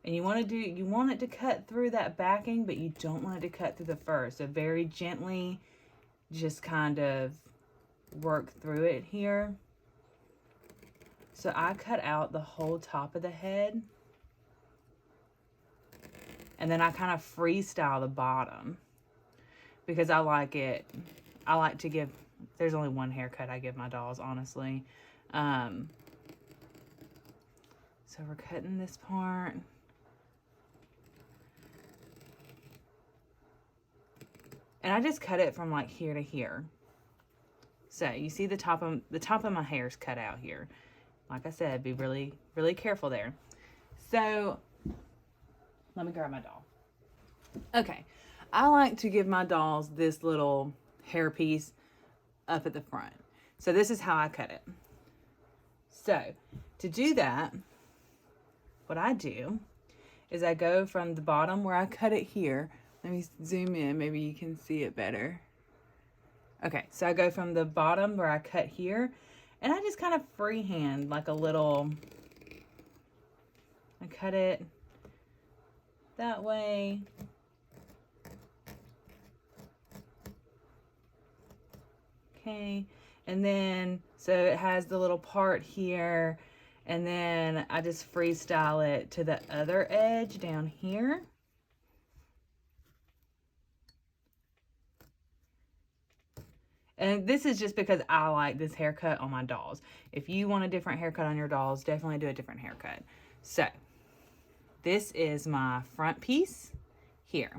and you want it to cut through that backing, but you don't want it to cut through the fur. So very gently, just kind of work through it here. So I cut out the whole top of the head, and then I kind of freestyle the bottom because I like to give, there's only one haircut I give my dolls, honestly. So we're cutting this part. And I just cut it from like here to here. So you see the top of my hair's cut out here. Like I said, be really, really careful there. So let me grab my doll. Okay, I like to give my dolls this little hair piece up at the front. So this is how I cut it. So to do that, what I do is I go from the bottom where I cut it here. Let me zoom in, maybe you can see it better. Okay, so I go from the bottom where I cut here, and I just kind of freehand like a little, I cut it that way. Okay, and then, so it has the little part here, and then I just freestyle it to the other edge down here. And this is just because I like this haircut on my dolls. If you want a different haircut on your dolls, definitely do a different haircut. So this is my front piece here.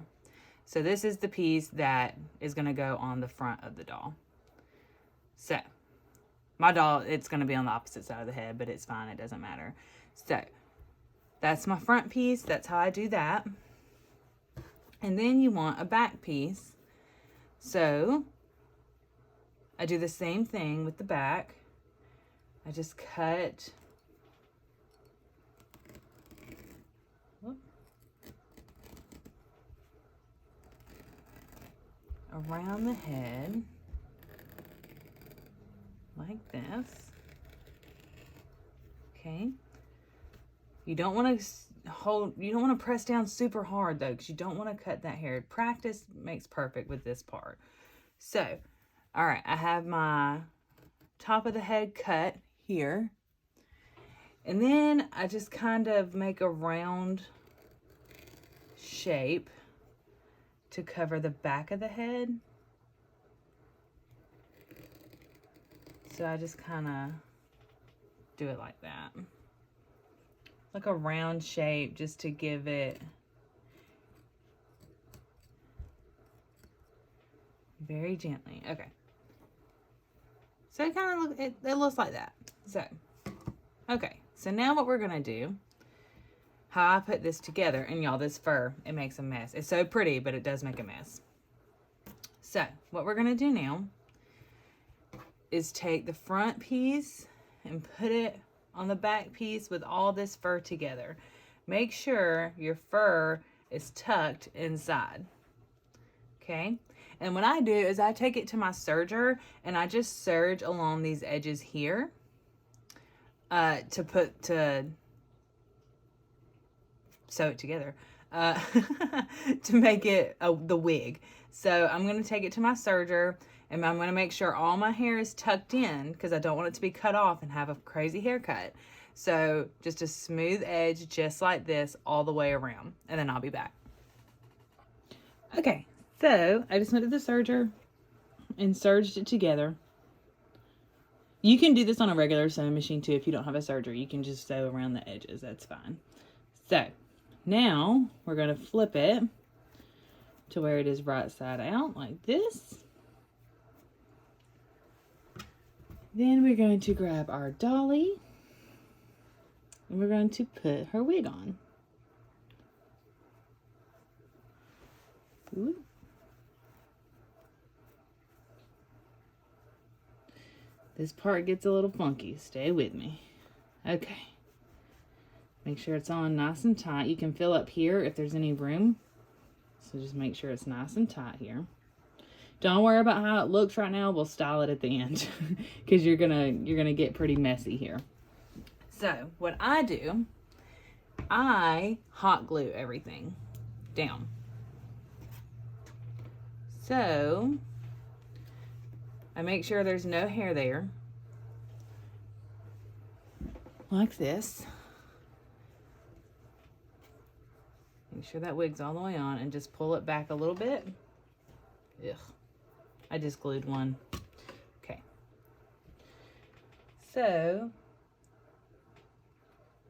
So this is the piece that is going to go on the front of the doll. So my doll, it's going to be on the opposite side of the head, but it's fine. It doesn't matter. So that's my front piece. That's how I do that. And then you want a back piece. So I do the same thing with the back. I just cut around the head like this. Okay. You don't want to press down super hard though, because you don't want to cut that hair. Practice makes perfect with this part. So, all right, I have my top of the head cut here. And then I just kind of make a round shape to cover the back of the head. So I just kind of do it like that. Like a round shape just to give it very gently. Okay. So it kind of it looks like that. So, okay. So now what we're going to do, how I put this together, and y'all, this fur, it makes a mess. It's so pretty, but it does make a mess. So what we're going to do now is take the front piece and put it on the back piece with all this fur together. Make sure your fur is tucked inside. Okay? And what I do is I take it to my serger and I just serge along these edges here to sew it together to make it the wig. So I'm going to take it to my serger and I'm going to make sure all my hair is tucked in because I don't want it to be cut off and have a crazy haircut. So just a smooth edge just like this all the way around, and then I'll be back. Okay, so I just went to the serger and serged it together. You can do this on a regular sewing machine too if you don't have a serger. You can just sew around the edges, that's fine. So now we're going to flip it to where it is right side out like this. Then we're going to grab our dolly and we're going to put her wig on. Ooh. This part gets a little funky. Stay with me. Okay. Make sure it's on nice and tight. You can fill up here if there's any room. So just make sure it's nice and tight here. Don't worry about how it looks right now. We'll style it at the end because you're gonna get pretty messy here. So what I do, I hot glue everything down. So I make sure there's no hair there, like this. Make sure that wig's all the way on and just pull it back a little bit. Ugh, I just glued one. Okay. So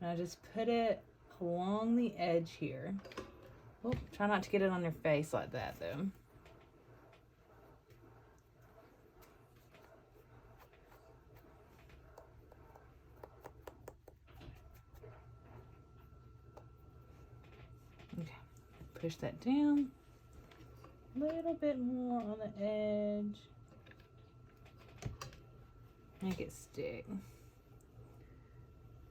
I just put it along the edge here. Oh, try not to get it on your face like that though. Okay, push that down. A little bit more on the edge. Make it stick.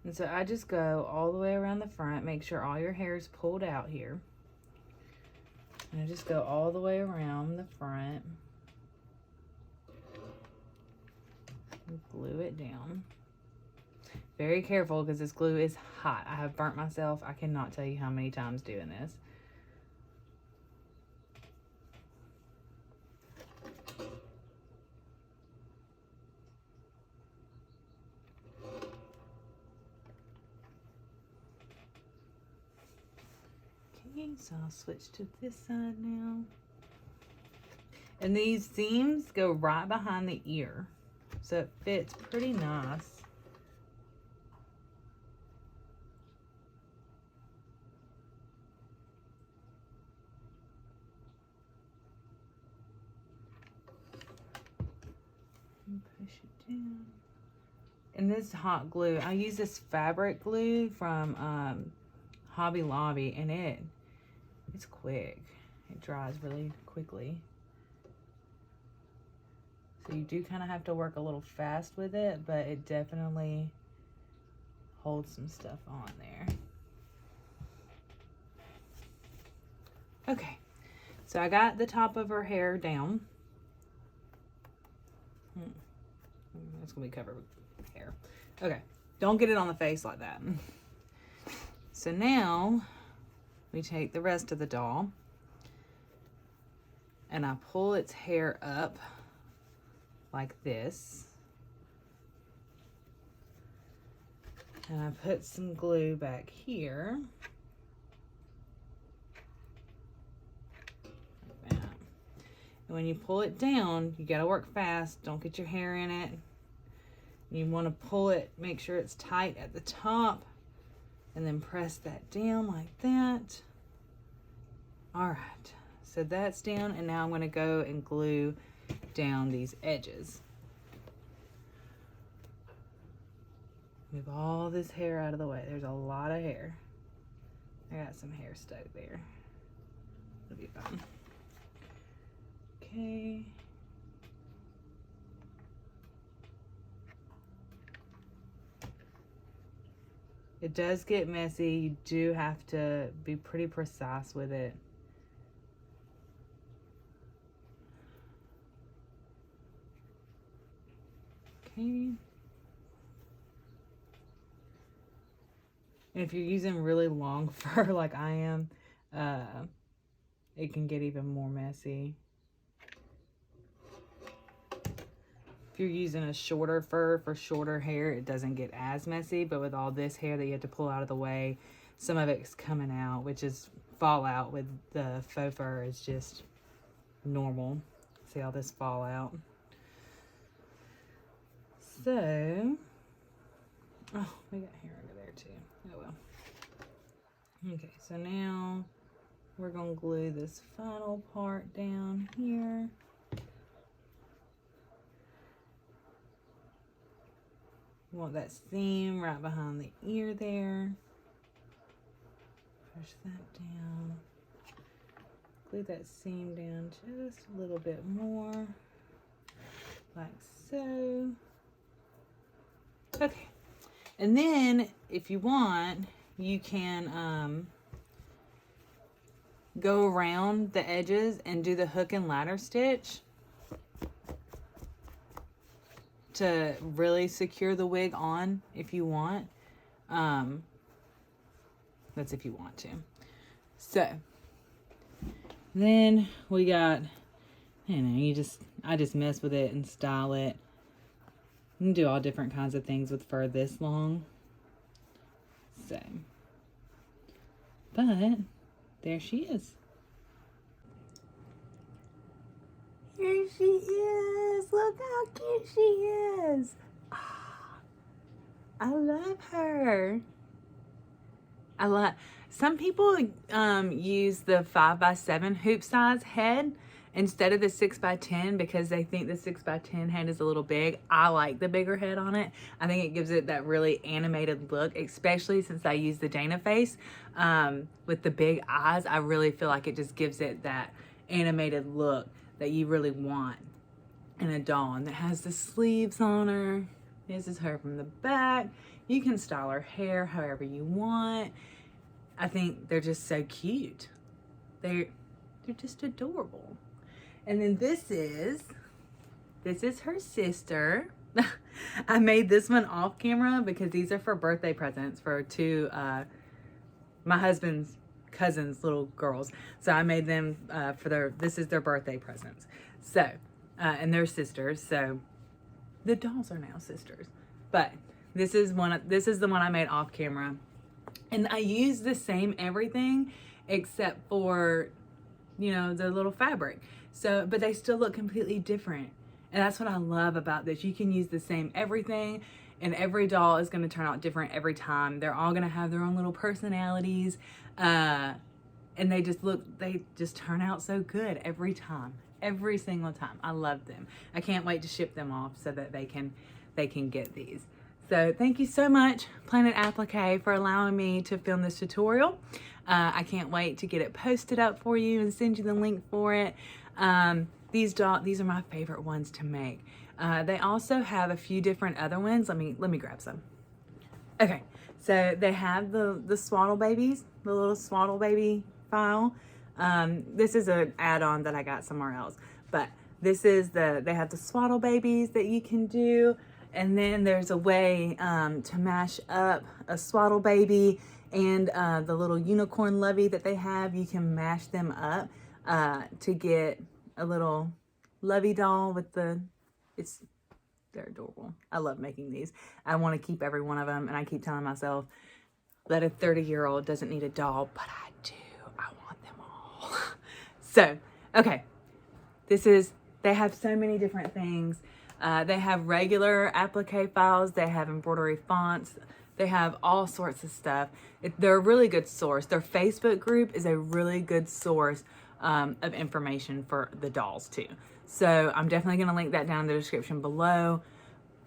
And so I just go all the way around the front. Make sure all your hair is pulled out here. And I just go all the way around the front. And glue it down. Very careful because this glue is hot. I have burnt myself. I cannot tell you how many times doing this. Okay, so I'll switch to this side now. And these seams go right behind the ear, so it fits pretty nice. Push it down. And this hot glue, I use this fabric glue from Hobby Lobby, and it's quick. It dries really quickly. So you do kind of have to work a little fast with it, but it definitely holds some stuff on there. Okay, so I got the top of her hair down. It's gonna be covered with hair. Okay, don't get it on the face like that. So now we take the rest of the doll and I pull its hair up like this. And I put some glue back here. Like that. And when you pull it down, you gotta work fast. Don't get your hair in it. You wanna pull it, make sure it's tight at the top, and then press that down like that. All right, so that's down, and now I'm gonna go and glue down these edges. Move all this hair out of the way. There's a lot of hair. I got some hair stuck there. It'll be fine. Okay. It does get messy. You do have to be pretty precise with it. Okay. And if you're using really long fur like I am, it can get even more messy. If you're using a shorter fur for shorter hair, it doesn't get as messy, but with all this hair that you have to pull out of the way, some of it's coming out, which is fallout with the faux fur is just normal. See all this fallout? So, oh, we got hair under there too. Oh well. Okay, so now we're gonna glue this final part down here. You want that seam right behind the ear there. Push that down. Glue that seam down just a little bit more, like so. Okay, and then if you want, you can go around the edges and do the hook and ladder stitch to really secure the wig on if you want. That's if you want to. So then we got, you know, I just mess with it and style it. You can do all different kinds of things with fur this long. So, but there she is. Here she is. Look how cute she is. Oh, I love her. Some people use the 5x7 hoop size head instead of the 6x10 because they think the 6x10 head is a little big. I like the bigger head on it. I think it gives it that really animated look, especially since I use the Dana face with the big eyes. I really feel like it just gives it that animated look that you really want in a doll. And that has the sleeves on her. This is her from the back. You can style her hair however you want. I think they're just so cute. They're just adorable. And then this is her sister. I made this one off camera because these are for birthday presents for two my husband's cousins' little girls. So I made them this is their birthday presents. So and they're sisters. So the dolls are now sisters. But this is the one I made off camera. And I use the same everything except for, you know, the little fabric. So, but they still look completely different. And that's what I love about this. You can use the same everything and every doll is going to turn out different every time. They're all going to have their own little personalities. And they just turn out so good every time, every single time. I love them. I can't wait to ship them off so that they can get these. So thank you so much, Planet Applique, for allowing me to film this tutorial. I can't wait to get it posted up for you and send you the link for it. These are my favorite ones to make. They also have a few different other ones. Let me grab some. Okay, so they have the swaddle babies, the little swaddle baby file. This is an add-on that I got somewhere else, but this is they have the swaddle babies that you can do. And then there's a way to mash up a swaddle baby and the little unicorn lovey that they have. You can mash them up to get a little lovey doll with they're adorable. I love making these. I want to keep every one of them, and I keep telling myself that a 30-year-old doesn't need a doll, but I do. I want them all. So, okay. They have so many different things. They have regular applique files. They have embroidery fonts. They have all sorts of stuff. They're a really good source. Their Facebook group is a really good source of information for the dolls too. So I'm definitely going to link that down in the description below.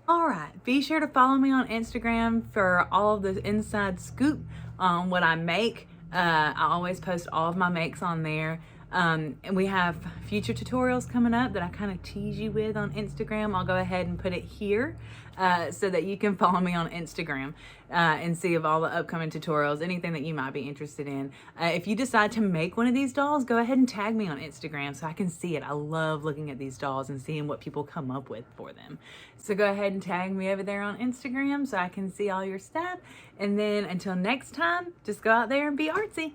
All right, be sure to follow me on Instagram for all of the inside scoop on what I make. I always post all of my makes on there. And we have future tutorials coming up that I kind of tease you with on Instagram. I'll go ahead and put it here so that you can follow me on Instagram and see of all the upcoming tutorials, anything that you might be interested in. If you decide to make one of these dolls, go ahead and tag me on Instagram so I can see it. I love looking at these dolls and seeing what people come up with for them. So go ahead and tag me over there on Instagram so I can see all your stuff. And then until next time, just go out there and be artsy.